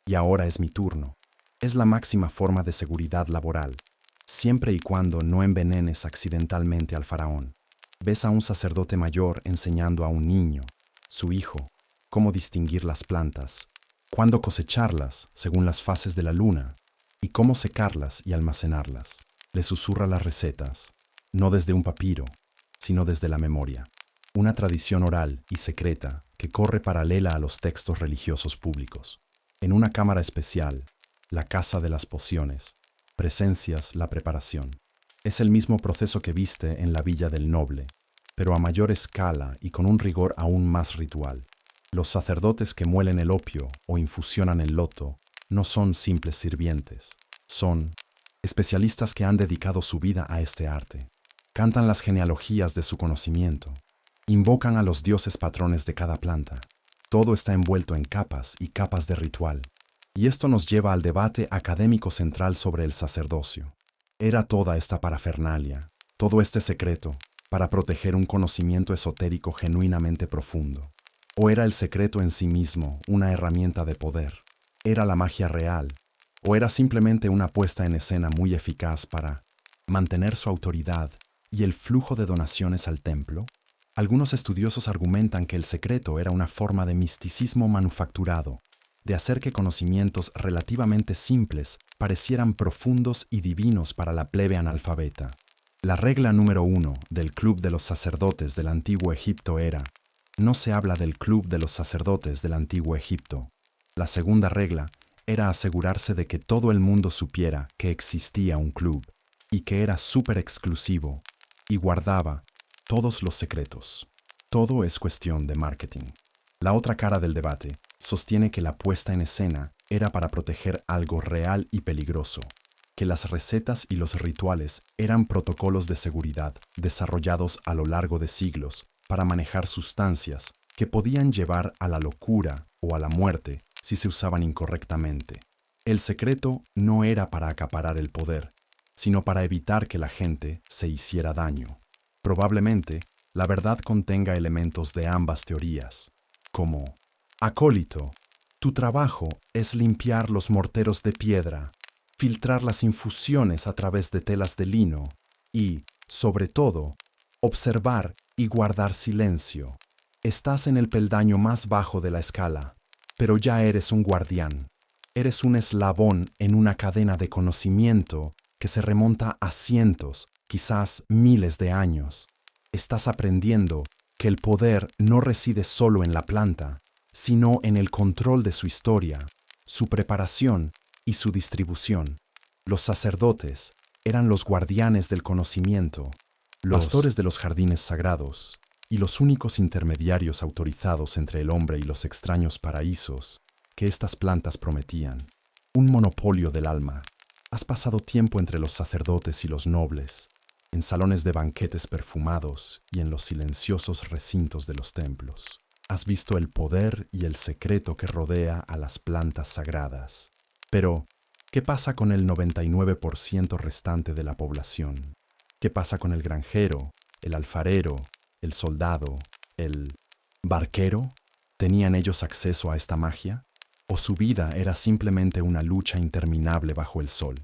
y ahora es mi turno. Es la máxima forma de seguridad laboral, siempre y cuando no envenenes accidentalmente al faraón. Ves a un sacerdote mayor enseñando a un niño, su hijo, cómo distinguir las plantas, cuándo cosecharlas según las fases de la luna, y cómo secarlas y almacenarlas. Le susurra las recetas, no desde un papiro, sino desde la memoria. Una tradición oral y secreta que corre paralela a los textos religiosos públicos. En una cámara especial, la casa de las pociones, presencias la preparación. Es el mismo proceso que viste en la Villa del Noble, pero a mayor escala y con un rigor aún más ritual. Los sacerdotes que muelen el opio o infusionan el loto no son simples sirvientes, son especialistas que han dedicado su vida a este arte. Cantan las genealogías de su conocimiento, invocan a los dioses patrones de cada planta. Todo está envuelto en capas y capas de ritual. Y esto nos lleva al debate académico central sobre el sacerdocio. ¿Era toda esta parafernalia, todo este secreto, para proteger un conocimiento esotérico genuinamente profundo? ¿O era el secreto en sí mismo una herramienta de poder? ¿Era la magia real? ¿O era simplemente una puesta en escena muy eficaz para mantener su autoridad y el flujo de donaciones al templo? Algunos estudiosos argumentan que el secreto era una forma de misticismo manufacturado, de hacer que conocimientos relativamente simples parecieran profundos y divinos para la plebe analfabeta. La regla número 1 del Club de los Sacerdotes del Antiguo Egipto era: no se habla del Club de los Sacerdotes del Antiguo Egipto. La segunda regla era asegurarse de que todo el mundo supiera que existía un club y que era súper exclusivo y guardaba todos los secretos. Todo es cuestión de marketing. La otra cara del debate sostiene que la puesta en escena era para proteger algo real y peligroso, que las recetas y los rituales eran protocolos de seguridad desarrollados a lo largo de siglos para manejar sustancias que podían llevar a la locura o a la muerte si se usaban incorrectamente. El secreto no era para acaparar el poder, sino para evitar que la gente se hiciera daño. Probablemente, la verdad contenga elementos de ambas teorías, como: acólito, tu trabajo es limpiar los morteros de piedra, filtrar las infusiones a través de telas de lino y, sobre todo, observar y guardar silencio. Estás en el peldaño más bajo de la escala, pero ya eres un guardián. Eres un eslabón en una cadena de conocimiento que se remonta a cientos, quizás miles de años. Estás aprendiendo que el poder no reside solo en la planta, sino en el control de su historia, su preparación y su distribución. Los sacerdotes eran los guardianes del conocimiento, los pastores de los jardines sagrados y los únicos intermediarios autorizados entre el hombre y los extraños paraísos que estas plantas prometían. Un monopolio del alma. Has pasado tiempo entre los sacerdotes y los nobles, en salones de banquetes perfumados y en los silenciosos recintos de los templos. Has visto el poder y el secreto que rodea a las plantas sagradas. Pero, ¿qué pasa con el 99% restante de la población? ¿Qué pasa con el granjero, el alfarero, el soldado, el barquero? ¿Tenían ellos acceso a esta magia? ¿O su vida era simplemente una lucha interminable bajo el sol?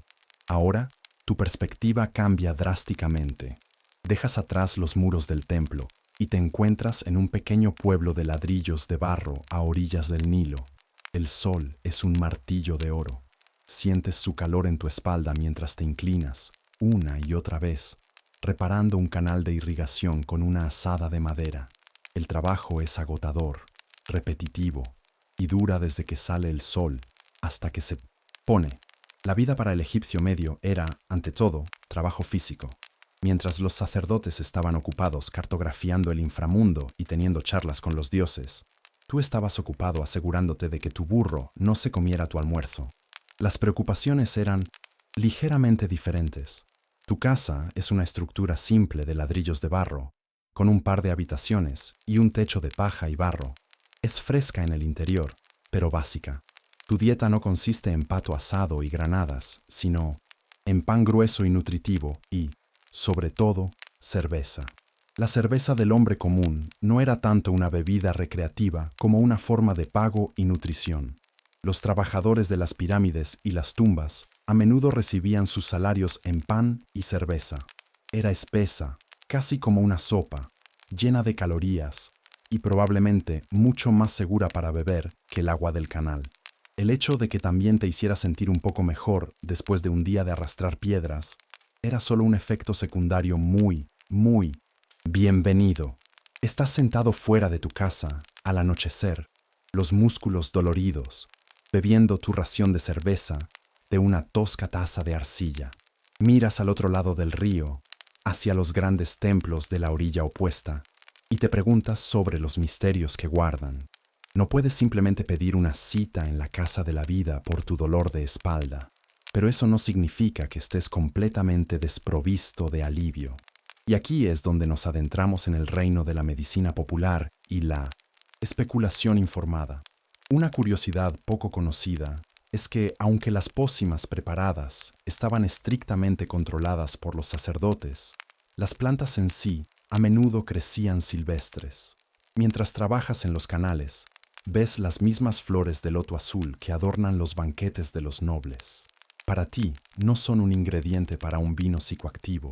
Ahora, tu perspectiva cambia drásticamente. Dejas atrás los muros del templo y te encuentras en un pequeño pueblo de ladrillos de barro a orillas del Nilo. El sol es un martillo de oro. Sientes su calor en tu espalda mientras te inclinas, una y otra vez, reparando un canal de irrigación con una azada de madera. El trabajo es agotador, repetitivo, y dura desde que sale el sol hasta que se pone. La vida para el egipcio medio era, ante todo, trabajo físico. Mientras los sacerdotes estaban ocupados cartografiando el inframundo y teniendo charlas con los dioses, tú estabas ocupado asegurándote de que tu burro no se comiera tu almuerzo. Las preocupaciones eran ligeramente diferentes. Tu casa es una estructura simple de ladrillos de barro, con un par de habitaciones y un techo de paja y barro. Es fresca en el interior, pero básica. Tu dieta no consiste en pato asado y granadas, sino en pan grueso y nutritivo y, sobre todo, cerveza. La cerveza del hombre común no era tanto una bebida recreativa como una forma de pago y nutrición. Los trabajadores de las pirámides y las tumbas a menudo recibían sus salarios en pan y cerveza. Era espesa, casi como una sopa, llena de calorías y probablemente mucho más segura para beber que el agua del canal. El hecho de que también te hiciera sentir un poco mejor después de un día de arrastrar piedras era solo un efecto secundario muy bienvenido. Estás sentado fuera de tu casa, al anochecer, los músculos doloridos, bebiendo tu ración de cerveza de una tosca taza de arcilla. Miras al otro lado del río, hacia los grandes templos de la orilla opuesta, y te preguntas sobre los misterios que guardan. No puedes simplemente pedir una cita en la casa de la vida por tu dolor de espalda, pero eso no significa que estés completamente desprovisto de alivio. Y aquí es donde nos adentramos en el reino de la medicina popular y la especulación informada. Una curiosidad poco conocida es que, aunque las pócimas preparadas estaban estrictamente controladas por los sacerdotes, las plantas en sí a menudo crecían silvestres. Mientras trabajas en los canales, ves las mismas flores de loto azul que adornan los banquetes de los nobles. Para ti, no son un ingrediente para un vino psicoactivo,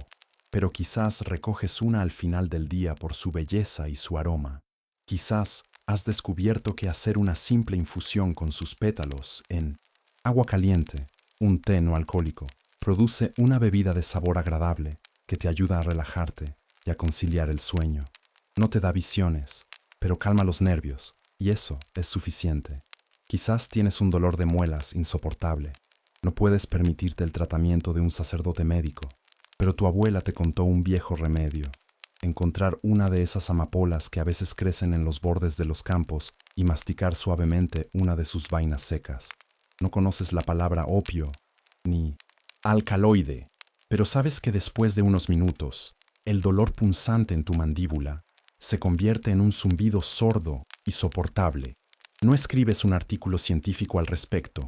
pero quizás recoges una al final del día por su belleza y su aroma. Quizás has descubierto que hacer una simple infusión con sus pétalos en agua caliente, un té no alcohólico, produce una bebida de sabor agradable que te ayuda a relajarte y a conciliar el sueño. No te da visiones, pero calma los nervios, y eso es suficiente. Quizás tienes un dolor de muelas insoportable. No puedes permitirte el tratamiento de un sacerdote médico, pero tu abuela te contó un viejo remedio. Encontrar una de esas amapolas que a veces crecen en los bordes de los campos y masticar suavemente una de sus vainas secas. No conoces la palabra opio ni alcaloide, pero sabes que después de unos minutos, el dolor punzante en tu mandíbula se convierte en un zumbido sordo y soportable. No escribes un artículo científico al respecto,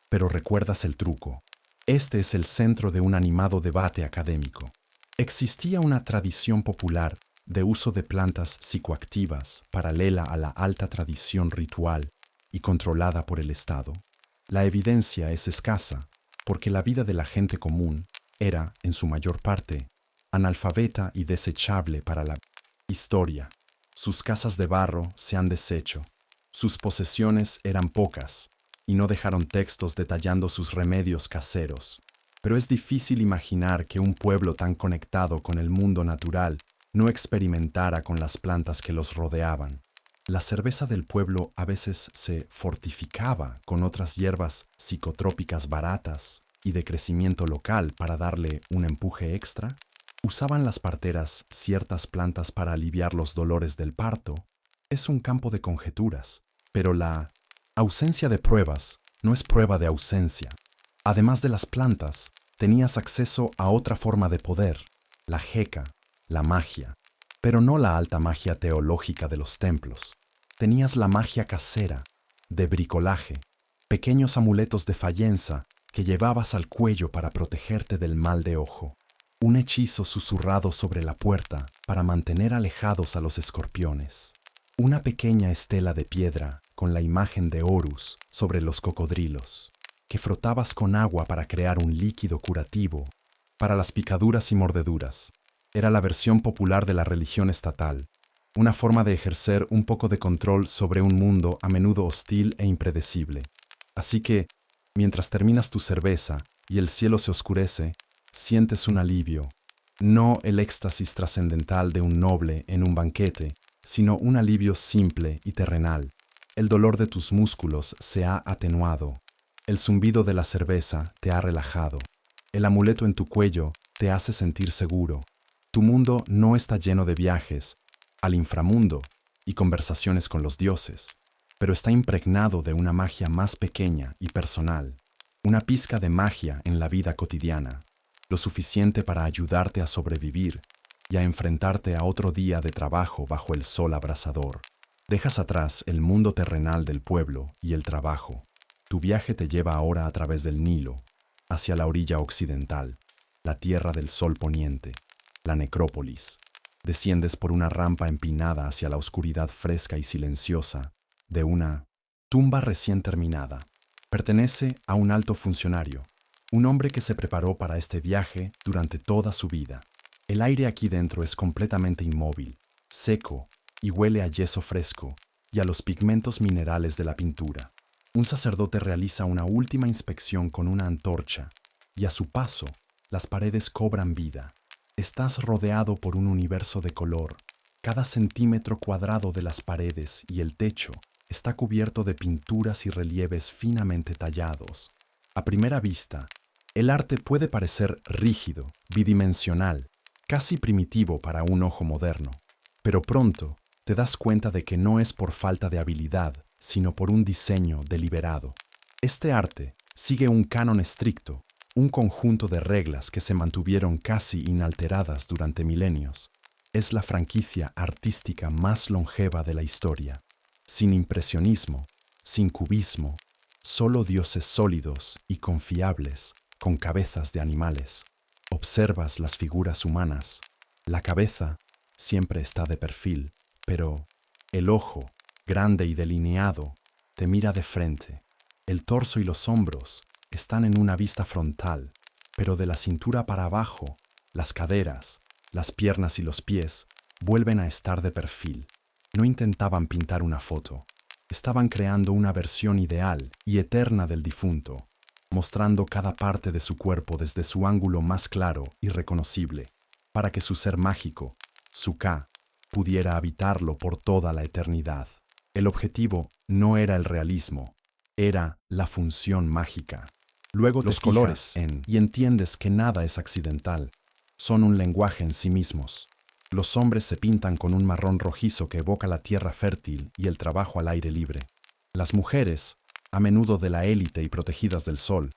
pero recuerdas el truco. Este es el centro de un animado debate académico. Existía una tradición popular de uso de plantas psicoactivas paralela a la alta tradición ritual y controlada por el Estado. La evidencia es escasa porque la vida de la gente común era, en su mayor parte, analfabeta y desechable para la historia. Sus casas de barro se han deshecho, sus posesiones eran pocas y no dejaron textos detallando sus remedios caseros. Pero es difícil imaginar que un pueblo tan conectado con el mundo natural no experimentara con las plantas que los rodeaban. La cerveza del pueblo a veces se fortificaba con otras hierbas psicotrópicas baratas y de crecimiento local para darle un empuje extra? ¿Usaban las parteras ciertas plantas para aliviar los dolores del parto? Es un campo de conjeturas, pero la ausencia de pruebas no es prueba de ausencia. Además de las plantas, tenías acceso a otra forma de poder, la Heka, la magia, pero no la alta magia teológica de los templos. Tenías la magia casera, de bricolaje, pequeños amuletos de fayenza que llevabas al cuello para protegerte del mal de ojo, un hechizo susurrado sobre la puerta para mantener alejados a los escorpiones, una pequeña estela de piedra con la imagen de Horus sobre los cocodrilos, que frotabas con agua para crear un líquido curativo para las picaduras y mordeduras. Era la versión popular de la religión estatal, una forma de ejercer un poco de control sobre un mundo a menudo hostil e impredecible. Así que, mientras terminas tu cerveza y el cielo se oscurece, sientes un alivio, no el éxtasis trascendental de un noble en un banquete, sino un alivio simple y terrenal. El dolor de tus músculos se ha atenuado. El zumbido de la cerveza te ha relajado. El amuleto en tu cuello te hace sentir seguro. Tu mundo no está lleno de viajes al inframundo y conversaciones con los dioses, pero está impregnado de una magia más pequeña y personal, una pizca de magia en la vida cotidiana, lo suficiente para ayudarte a sobrevivir y a enfrentarte a otro día de trabajo bajo el sol abrasador. Dejas atrás el mundo terrenal del pueblo y el trabajo. Tu viaje te lleva ahora a través del Nilo, hacia la orilla occidental, la tierra del sol poniente, la necrópolis. Desciendes por una rampa empinada hacia la oscuridad fresca y silenciosa de una tumba recién terminada. Pertenece a un alto funcionario, un hombre que se preparó para este viaje durante toda su vida. El aire aquí dentro es completamente inmóvil, seco y huele a yeso fresco y a los pigmentos minerales de la pintura. Un sacerdote realiza una última inspección con una antorcha y a su paso las paredes cobran vida. Estás rodeado por un universo de color. Cada centímetro cuadrado de las paredes y el techo está cubierto de pinturas y relieves finamente tallados. A primera vista, el arte puede parecer rígido, bidimensional, casi primitivo para un ojo moderno, pero pronto te das cuenta de que no es por falta de habilidad, sino por un diseño deliberado. Este arte sigue un canon estricto, un conjunto de reglas que se mantuvieron casi inalteradas durante milenios. Es la franquicia artística más longeva de la historia. Sin impresionismo, sin cubismo, solo dioses sólidos y confiables, con cabezas de animales. Observas las figuras humanas. La cabeza siempre está de perfil, pero el ojo, grande y delineado, te mira de frente. El torso y los hombros están en una vista frontal, pero de la cintura para abajo, las caderas, las piernas y los pies vuelven a estar de perfil. No intentaban pintar una foto, estaban creando una versión ideal y eterna del difunto, mostrando cada parte de su cuerpo desde su ángulo más claro y reconocible, para que su ser mágico, su Ka, pudiera habitarlo por toda la eternidad. El objetivo no era el realismo, era la función mágica. Luego los colores y entiendes que nada es accidental, son un lenguaje en sí mismos. Los hombres se pintan con un marrón rojizo que evoca la tierra fértil y el trabajo al aire libre. Las mujeres, a menudo de la élite y protegidas del sol,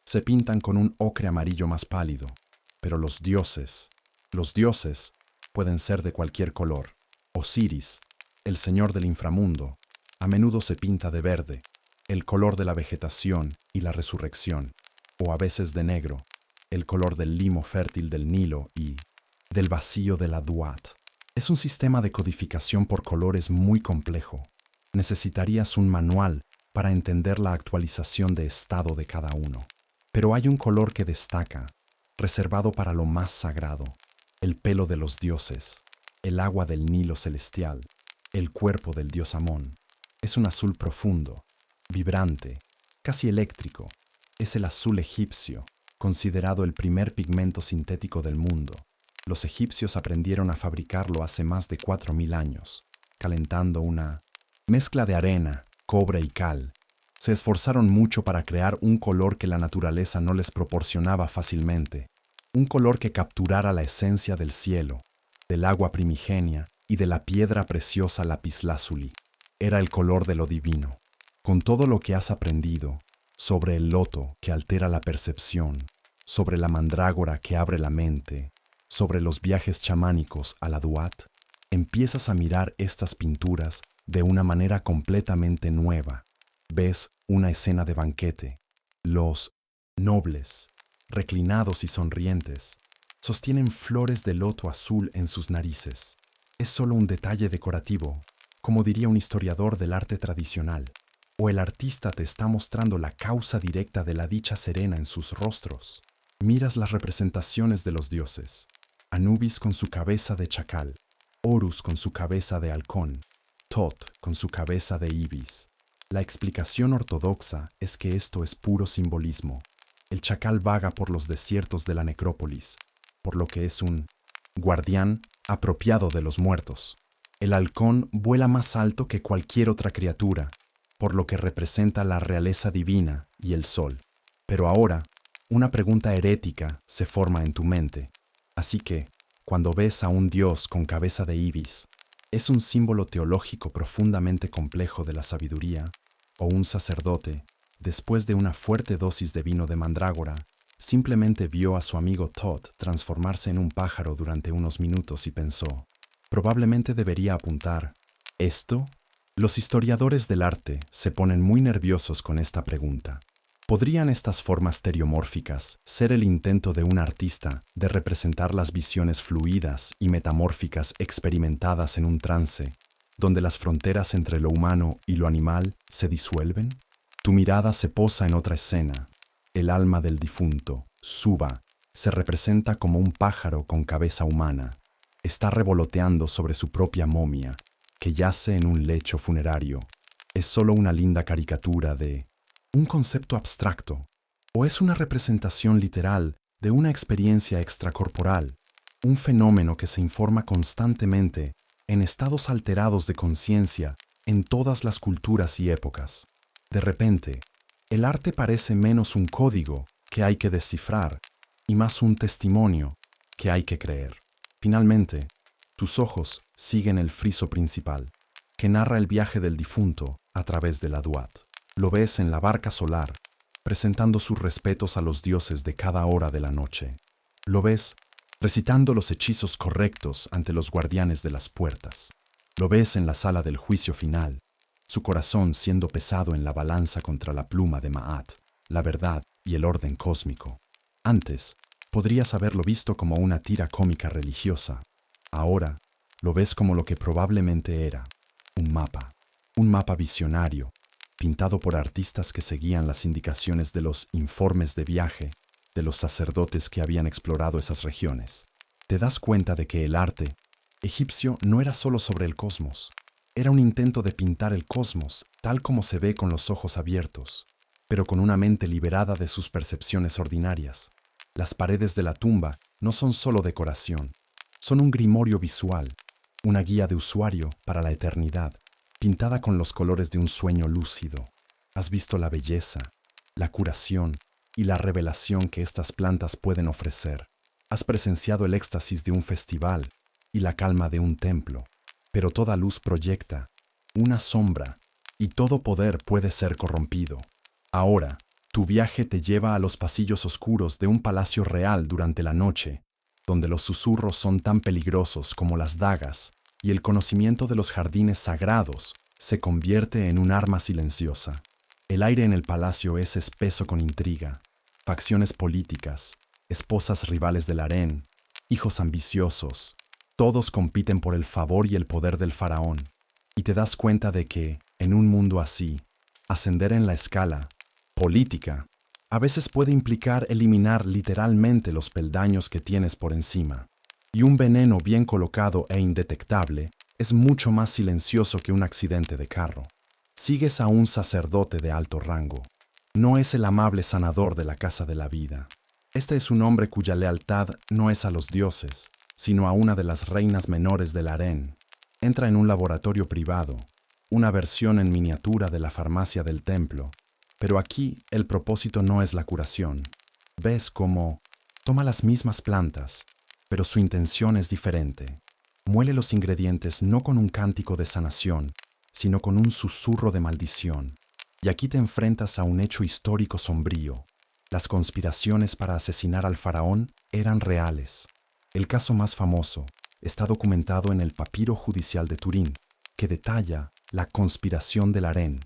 se pintan con un ocre amarillo más pálido. Pero los dioses pueden ser de cualquier color. Osiris, el señor del inframundo, a menudo se pinta de verde, el color de la vegetación y la resurrección, o a veces de negro, el color del limo fértil del Nilo y del vacío de la Duat. Es un sistema de codificación por colores muy complejo. Necesitarías un manual para entender la actualización de estado de cada uno. Pero hay un color que destaca, reservado para lo más sagrado: el pelo de los dioses, el agua del Nilo celestial, el cuerpo del dios Amón. Es un azul profundo, vibrante, casi eléctrico. Es el azul egipcio, considerado el primer pigmento sintético del mundo. Los egipcios aprendieron a fabricarlo hace más de 4000 años, calentando una mezcla de arena, cobre y cal. Se esforzaron mucho para crear un color que la naturaleza no les proporcionaba fácilmente, un color que capturara la esencia del cielo, del agua primigenia y de la piedra preciosa lapislázuli. Era el color de lo divino. Con todo lo que has aprendido sobre el loto que altera la percepción, sobre la mandrágora que abre la mente, sobre los viajes chamánicos a la Duat, empiezas a mirar estas pinturas de una manera completamente nueva. Ves una escena de banquete. Los nobles, reclinados y sonrientes, sostienen flores de loto azul en sus narices. Es solo un detalle decorativo, como diría un historiador del arte tradicional, o el artista te está mostrando la causa directa de la dicha serena en sus rostros. Miras las representaciones de los dioses. Anubis con su cabeza de chacal, Horus con su cabeza de halcón, Thoth con su cabeza de ibis. La explicación ortodoxa es que esto es puro simbolismo. El chacal vaga por los desiertos de la necrópolis, por lo que es un guardián apropiado de los muertos. El halcón vuela más alto que cualquier otra criatura, por lo que representa la realeza divina y el sol. Pero ahora, una pregunta herética se forma en tu mente. Así que, cuando ves a un dios con cabeza de ibis, ¿es un símbolo teológico profundamente complejo de la sabiduría? ¿O un sacerdote, después de una fuerte dosis de vino de mandrágora, simplemente vio a su amigo Thoth transformarse en un pájaro durante unos minutos y pensó, probablemente debería apuntar esto? Los historiadores del arte se ponen muy nerviosos con esta pregunta. ¿Podrían estas formas stereomórficas ser el intento de un artista de representar las visiones fluidas y metamórficas experimentadas en un trance, donde las fronteras entre lo humano y lo animal se disuelven? Tu mirada se posa en otra escena. El alma del difunto, Suba, se representa como un pájaro con cabeza humana. Está revoloteando sobre su propia momia, que yace en un lecho funerario. ¿Es solo una linda caricatura de un concepto abstracto? ¿O es una representación literal de una experiencia extracorporal? Un fenómeno que se informa constantemente en estados alterados de conciencia en todas las culturas y épocas. De repente, el arte parece menos un código que hay que descifrar y más un testimonio que hay que creer. Finalmente, tus ojos siguen el friso principal, que narra el viaje del difunto a través de la Duat. Lo ves en la barca solar, presentando sus respetos a los dioses de cada hora de la noche. Lo ves recitando los hechizos correctos ante los guardianes de las puertas. Lo ves en la sala del juicio final, su corazón siendo pesado en la balanza contra la pluma de Ma'at, la verdad y el orden cósmico. Antes, podrías haberlo visto como una tira cómica religiosa. Ahora, lo ves como lo que probablemente era, un mapa visionario, pintado por artistas que seguían las indicaciones de los informes de viaje de los sacerdotes que habían explorado esas regiones. Te das cuenta de que el arte egipcio no era solo sobre el cosmos, era un intento de pintar el cosmos tal como se ve con los ojos abiertos, pero con una mente liberada de sus percepciones ordinarias. Las paredes de la tumba no son solo decoración, son un grimorio visual, una guía de usuario para la eternidad, pintada con los colores de un sueño lúcido. Has visto la belleza, la curación y la revelación que estas plantas pueden ofrecer. Has presenciado el éxtasis de un festival y la calma de un templo, pero toda luz proyecta una sombra y todo poder puede ser corrompido. Ahora, tu viaje te lleva a los pasillos oscuros de un palacio real durante la noche, donde los susurros son tan peligrosos como las dagas y el conocimiento de los jardines sagrados se convierte en un arma silenciosa. El aire en el palacio es espeso con intriga, facciones políticas, esposas rivales del harén, hijos ambiciosos. Todos compiten por el favor y el poder del faraón. Y te das cuenta de que, en un mundo así, ascender en la escala política a veces puede implicar eliminar literalmente los peldaños que tienes por encima. Y un veneno bien colocado e indetectable es mucho más silencioso que un accidente de carro. Sigues a un sacerdote de alto rango. No es el amable sanador de la casa de la vida. Este es un hombre cuya lealtad no es a los dioses, sino a una de las reinas menores del harén. Entra en un laboratorio privado, una versión en miniatura de la farmacia del templo, Pero aquí el propósito no es la curación. Ves cómo toma las mismas plantas, pero su intención es diferente. Muele los ingredientes no con un cántico de sanación, sino con un susurro de maldición. Y aquí te enfrentas a un hecho histórico sombrío. Las conspiraciones para asesinar al faraón eran reales. El caso más famoso está documentado en el Papiro Judicial de Turín, que detalla la conspiración del harén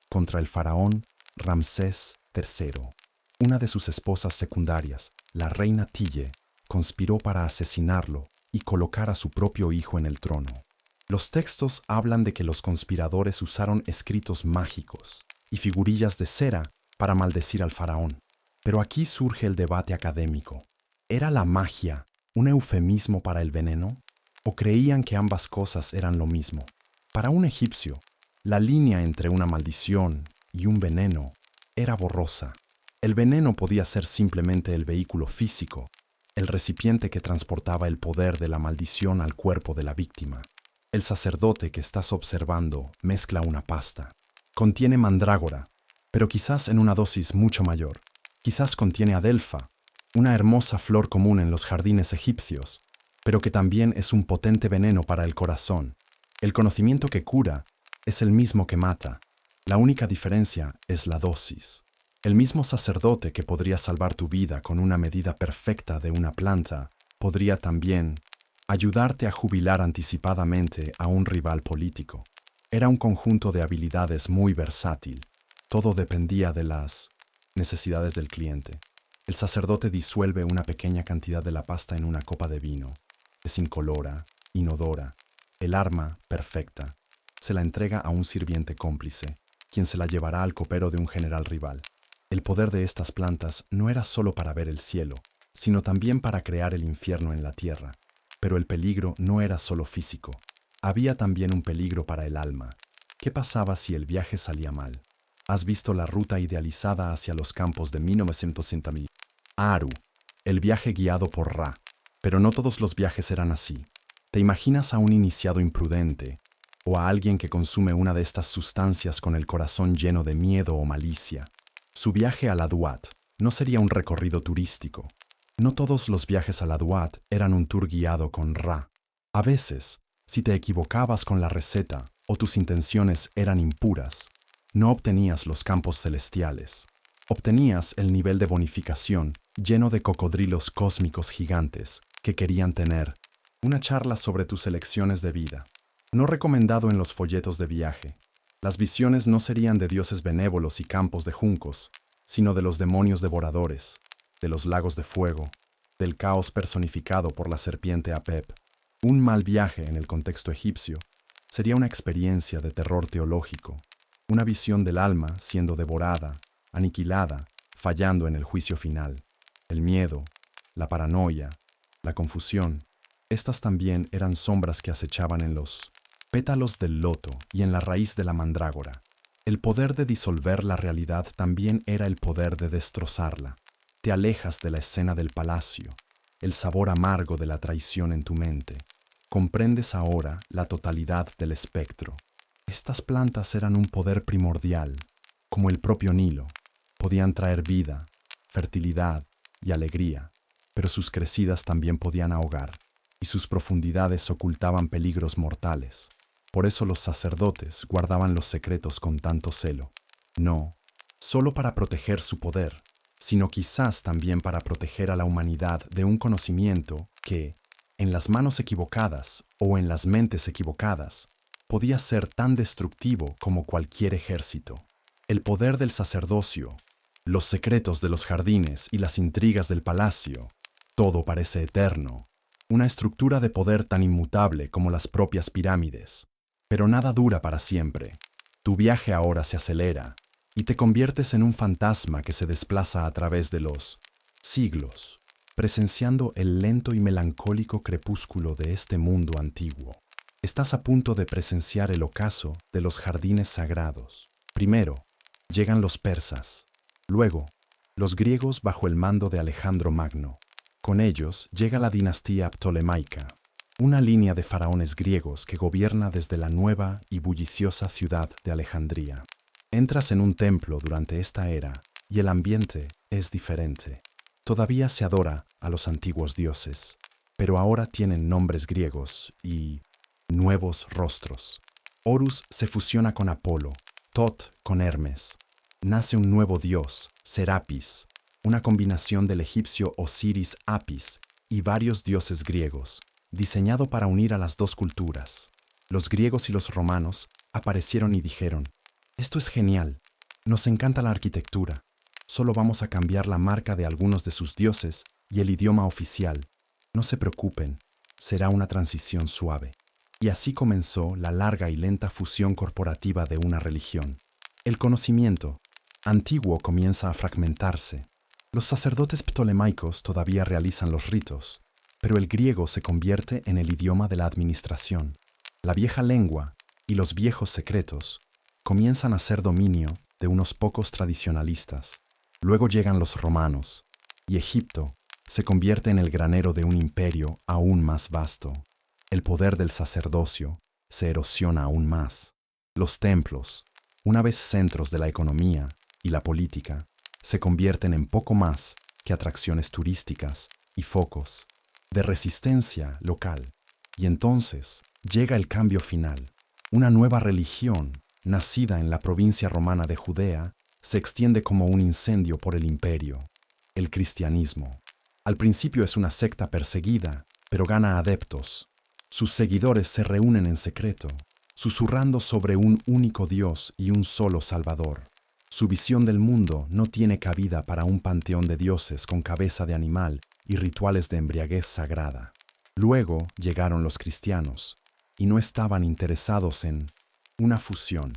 contra el faraón Ramsés III. Una de sus esposas secundarias, la reina Tille, conspiró para asesinarlo y colocar a su propio hijo en el trono. Los textos hablan de que los conspiradores usaron escritos mágicos y figurillas de cera para maldecir al faraón. Pero aquí surge el debate académico. ¿Era la magia un eufemismo para el veneno? ¿O creían que ambas cosas eran lo mismo? Para un egipcio, la línea entre una maldición y un veneno era borrosa. El veneno podía ser simplemente el vehículo físico, el recipiente que transportaba el poder de la maldición al cuerpo de la víctima. El sacerdote que estás observando mezcla una pasta. Contiene mandrágora, pero quizás en una dosis mucho mayor. Quizás contiene adelfa, una hermosa flor común en los jardines egipcios, pero que también es un potente veneno para el corazón. El conocimiento que cura es el mismo que mata. La única diferencia es la dosis. El mismo sacerdote que podría salvar tu vida con una medida perfecta de una planta, podría también ayudarte a jubilar anticipadamente a un rival político. Era un conjunto de habilidades muy versátil. Todo dependía de las necesidades del cliente. El sacerdote disuelve una pequeña cantidad de la pasta en una copa de vino. Es incolora, inodora. El arma, perfecta. Se la entrega a un sirviente cómplice, quien se la llevará al copero de un general rival. El poder de estas plantas no era solo para ver el cielo, sino también para crear el infierno en la tierra. Pero el peligro no era solo físico. Había también un peligro para el alma. ¿Qué pasaba si el viaje salía mal? ¿Has visto la ruta idealizada hacia los campos de 1960.000? Aru, el viaje guiado por Ra. Pero no todos los viajes eran así. ¿Te imaginas a un iniciado imprudente o a alguien que consume una de estas sustancias con el corazón lleno de miedo o malicia? Su viaje a la Duat no sería un recorrido turístico. No todos los viajes a la Duat eran un tour guiado con Ra. A veces, si te equivocabas con la receta o tus intenciones eran impuras, no obtenías los campos celestiales. Obtenías el nivel de bonificación lleno de cocodrilos cósmicos gigantes que querían tener una charla sobre tus elecciones de vida. No recomendado en los folletos de viaje. Las visiones no serían de dioses benévolos y campos de juncos, sino de los demonios devoradores, de los lagos de fuego, del caos personificado por la serpiente Apep. Un mal viaje en el contexto egipcio sería una experiencia de terror teológico, una visión del alma siendo devorada, aniquilada, fallando en el juicio final. El miedo, la paranoia, la confusión, estas también eran sombras que acechaban en los pétalos del loto y en la raíz de la mandrágora. El poder de disolver la realidad también era el poder de destrozarla. Te alejas de la escena del palacio, el sabor amargo de la traición en tu mente. Comprendes ahora la totalidad del espectro. Estas plantas eran un poder primordial, como el propio Nilo. Podían traer vida, fertilidad y alegría, pero sus crecidas también podían ahogar, y sus profundidades ocultaban peligros mortales. Por eso los sacerdotes guardaban los secretos con tanto celo. No solo para proteger su poder, sino quizás también para proteger a la humanidad de un conocimiento que, en las manos equivocadas o en las mentes equivocadas, podía ser tan destructivo como cualquier ejército. El poder del sacerdocio, los secretos de los jardines y las intrigas del palacio, todo parece eterno, una estructura de poder tan inmutable como las propias pirámides. Pero nada dura para siempre. Tu viaje ahora se acelera y te conviertes en un fantasma que se desplaza a través de los siglos, presenciando el lento y melancólico crepúsculo de este mundo antiguo. Estás a punto de presenciar el ocaso de los jardines sagrados. Primero, llegan los persas. Luego, los griegos bajo el mando de Alejandro Magno. Con ellos llega la dinastía ptolemaica, una línea de faraones griegos que gobierna desde la nueva y bulliciosa ciudad de Alejandría. Entras en un templo durante esta era y el ambiente es diferente. Todavía se adora a los antiguos dioses, pero ahora tienen nombres griegos y nuevos rostros. Horus se fusiona con Apolo, Tot con Hermes. Nace un nuevo dios, Serapis, una combinación del egipcio Osiris Apis y varios dioses griegos, diseñado para unir a las dos culturas. Los griegos y los romanos aparecieron y dijeron: esto es genial, nos encanta la arquitectura, solo vamos a cambiar la marca de algunos de sus dioses y el idioma oficial. No se preocupen, será una transición suave. Y así comenzó la larga y lenta fusión corporativa de una religión. El conocimiento antiguo comienza a fragmentarse. Los sacerdotes ptolemaicos todavía realizan los ritos, pero el griego se convierte en el idioma de la administración. La vieja lengua y los viejos secretos comienzan a ser dominio de unos pocos tradicionalistas. Luego llegan los romanos, y Egipto se convierte en el granero de un imperio aún más vasto. El poder del sacerdocio se erosiona aún más. Los templos, una vez centros de la economía y la política, se convierten en poco más que atracciones turísticas y focos de resistencia local. Y entonces llega el cambio final. Una nueva religión, nacida en la provincia romana de Judea, se extiende como un incendio por el imperio: el cristianismo. Al principio es una secta perseguida, pero gana adeptos. Sus seguidores se reúnen en secreto, susurrando sobre un único Dios y un solo Salvador. Su visión del mundo no tiene cabida para un panteón de dioses con cabeza de animal y rituales de embriaguez sagrada. Luego llegaron los cristianos, y no estaban interesados en una fusión.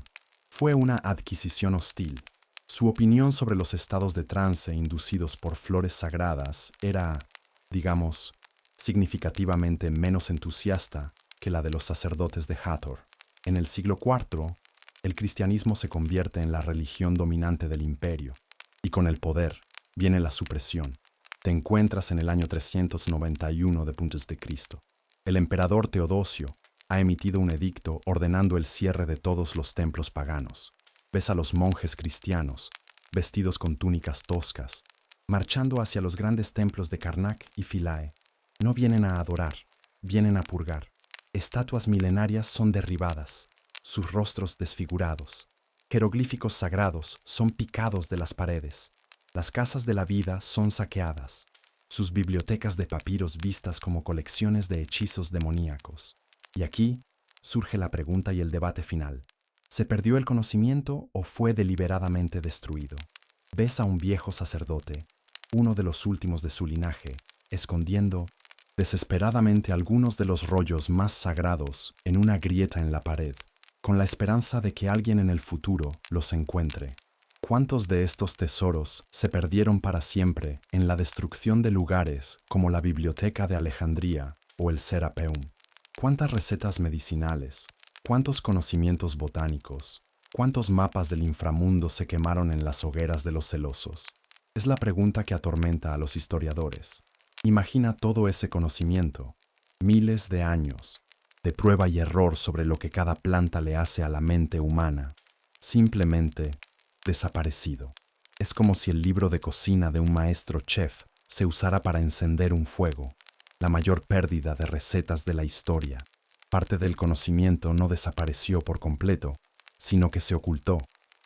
Fue una adquisición hostil. Su opinión sobre los estados de trance inducidos por flores sagradas era, digamos, significativamente menos entusiasta que la de los sacerdotes de Hathor. En el siglo IV, el cristianismo se convierte en la religión dominante del imperio, y con el poder viene la supresión. Te encuentras en el año 391 de Cristo. El emperador Teodosio ha emitido un edicto ordenando el cierre de todos los templos paganos. Ves a los monjes cristianos, vestidos con túnicas toscas, marchando hacia los grandes templos de Karnak y Philae. No vienen a adorar, vienen a purgar. Estatuas milenarias son derribadas, sus rostros desfigurados. Jeroglíficos sagrados son picados de las paredes. Las casas de la vida son saqueadas, sus bibliotecas de papiros vistas como colecciones de hechizos demoníacos. Y aquí surge la pregunta y el debate final. ¿Se perdió el conocimiento o fue deliberadamente destruido? Ves a un viejo sacerdote, uno de los últimos de su linaje, escondiendo desesperadamente algunos de los rollos más sagrados en una grieta en la pared, con la esperanza de que alguien en el futuro los encuentre. ¿Cuántos de estos tesoros se perdieron para siempre en la destrucción de lugares como la Biblioteca de Alejandría o el Serapeum? ¿Cuántas recetas medicinales? ¿Cuántos conocimientos botánicos? ¿Cuántos mapas del inframundo se quemaron en las hogueras de los celosos? Es la pregunta que atormenta a los historiadores. Imagina todo ese conocimiento, miles de años, de prueba y error sobre lo que cada planta le hace a la mente humana, simplemente desaparecido. Es como si el libro de cocina de un maestro chef se usara para encender un fuego, la mayor pérdida de recetas de la historia. Parte del conocimiento no desapareció por completo, sino que se ocultó.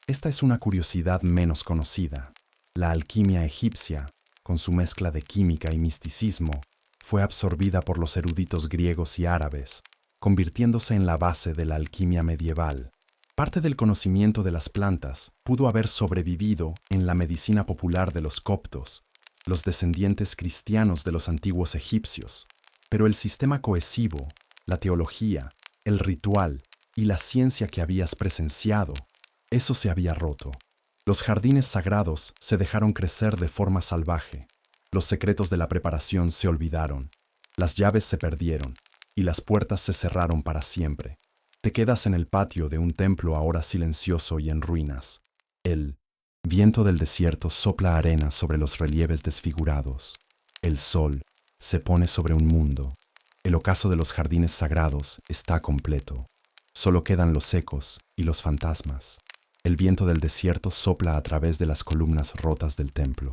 Esta es una curiosidad menos conocida. La alquimia egipcia, con su mezcla de química y misticismo, fue absorbida por los eruditos griegos y árabes, convirtiéndose en la base de la alquimia medieval. Parte del conocimiento de las plantas pudo haber sobrevivido en la medicina popular de los coptos, los descendientes cristianos de los antiguos egipcios, pero el sistema cohesivo, la teología, el ritual y la ciencia que habías presenciado, eso se había roto. Los jardines sagrados se dejaron crecer de forma salvaje, los secretos de la preparación se olvidaron, las llaves se perdieron y las puertas se cerraron para siempre. Te quedas en el patio de un templo ahora silencioso y en ruinas. El viento del desierto sopla arena sobre los relieves desfigurados. El sol se pone sobre un mundo. El ocaso de los jardines sagrados está completo. Solo quedan los ecos y los fantasmas. El viento del desierto sopla a través de las columnas rotas del templo.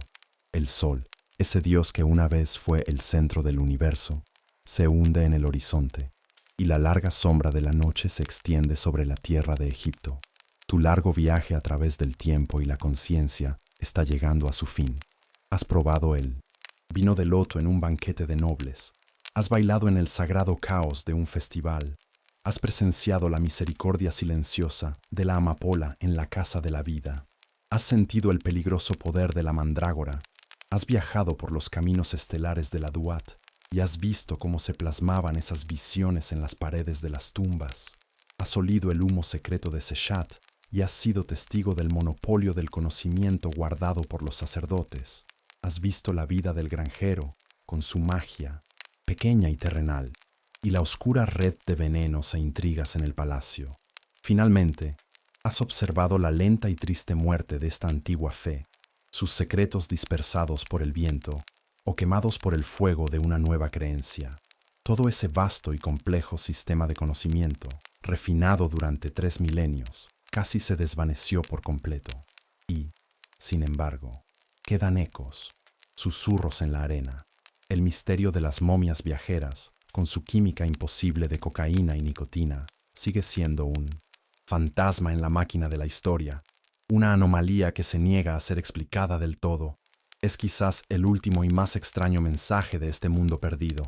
El sol, ese Dios que una vez fue el centro del universo, se hunde en el horizonte, y la larga sombra de la noche se extiende sobre la tierra de Egipto. Tu largo viaje a través del tiempo y la conciencia está llegando a su fin. Has probado el vino de loto en un banquete de nobles. Has bailado en el sagrado caos de un festival. Has presenciado la misericordia silenciosa de la amapola en la casa de la vida. Has sentido el peligroso poder de la mandrágora. Has viajado por los caminos estelares de la Duat y has visto cómo se plasmaban esas visiones en las paredes de las tumbas. Has olido el humo secreto de Seshat y has sido testigo del monopolio del conocimiento guardado por los sacerdotes. Has visto la vida del granjero, con su magia, pequeña y terrenal, y la oscura red de venenos e intrigas en el palacio. Finalmente, has observado la lenta y triste muerte de esta antigua fe, sus secretos dispersados por el viento o quemados por el fuego de una nueva creencia. Todo ese vasto y complejo sistema de conocimiento, refinado durante 3 milenios, casi se desvaneció por completo. Y, sin embargo, quedan ecos, susurros en la arena. El misterio de las momias viajeras, con su química imposible de cocaína y nicotina, sigue siendo un fantasma en la máquina de la historia, una anomalía que se niega a ser explicada del todo. Es quizás el último y más extraño mensaje de este mundo perdido,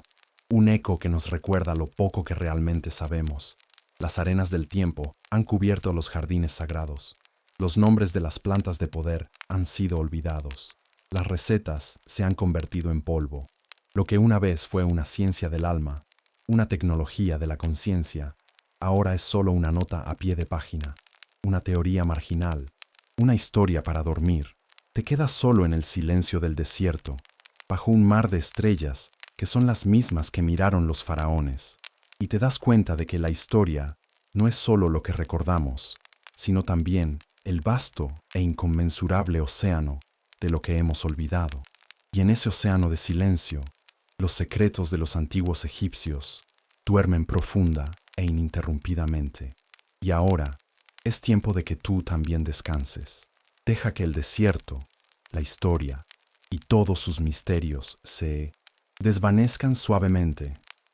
un eco que nos recuerda lo poco que realmente sabemos. Las arenas del tiempo han cubierto los jardines sagrados. Los nombres de las plantas de poder han sido olvidados. Las recetas se han convertido en polvo. Lo que una vez fue una ciencia del alma, una tecnología de la conciencia, ahora es solo una nota a pie de página, una teoría marginal, una historia para dormir. Te quedas solo en el silencio del desierto, bajo un mar de estrellas que son las mismas que miraron los faraones, y te das cuenta de que la historia no es solo lo que recordamos, sino también el vasto e inconmensurable océano de lo que hemos olvidado. Y en ese océano de silencio, los secretos de los antiguos egipcios duermen profunda e ininterrumpidamente. Y ahora es tiempo de que tú también descanses. Deja que el desierto, la historia y todos sus misterios se desvanezcan suavemente.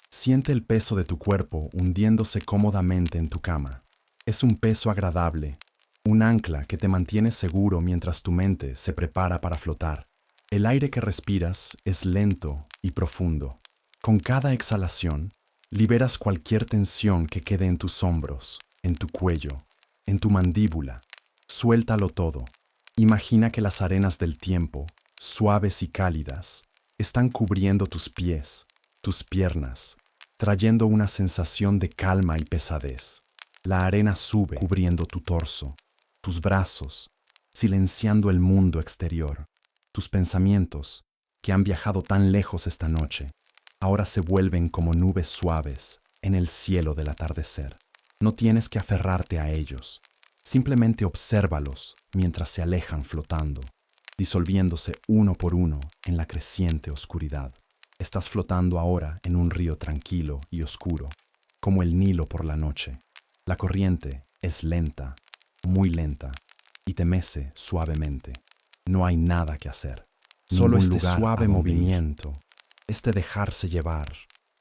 Siente el peso de tu cuerpo hundiéndose cómodamente en tu cama. Es un peso agradable, un ancla que te mantiene seguro mientras tu mente se prepara para flotar. El aire que respiras es lento y profundo. Con cada exhalación, liberas cualquier tensión que quede en tus hombros, en tu cuello, en tu mandíbula. Suéltalo todo. Imagina que las arenas del tiempo, suaves y cálidas, están cubriendo tus pies, tus piernas, trayendo una sensación de calma y pesadez. La arena sube cubriendo tu torso, tus brazos, silenciando el mundo exterior. Tus pensamientos, que han viajado tan lejos esta noche, ahora se vuelven como nubes suaves en el cielo del atardecer. No tienes que aferrarte a ellos. Simplemente obsérvalos mientras se alejan flotando, disolviéndose uno por uno en la creciente oscuridad. Estás flotando ahora en un río tranquilo y oscuro, como el Nilo por la noche. La corriente es lenta, muy lenta, y te mece suavemente. No hay nada que hacer. Solo este suave movimiento, este dejarse llevar,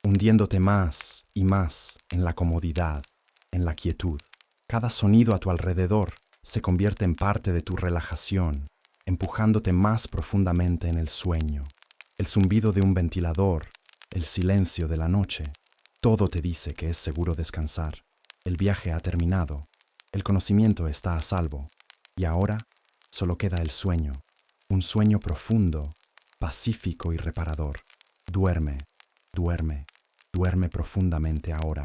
hundiéndote más y más en la comodidad, en la quietud. Cada sonido a tu alrededor se convierte en parte de tu relajación, empujándote más profundamente en el sueño. El zumbido de un ventilador, el silencio de la noche, todo te dice que es seguro descansar. El viaje ha terminado, el conocimiento está a salvo, y ahora solo queda el sueño, un sueño profundo, pacífico y reparador. Duerme, duerme, duerme profundamente ahora.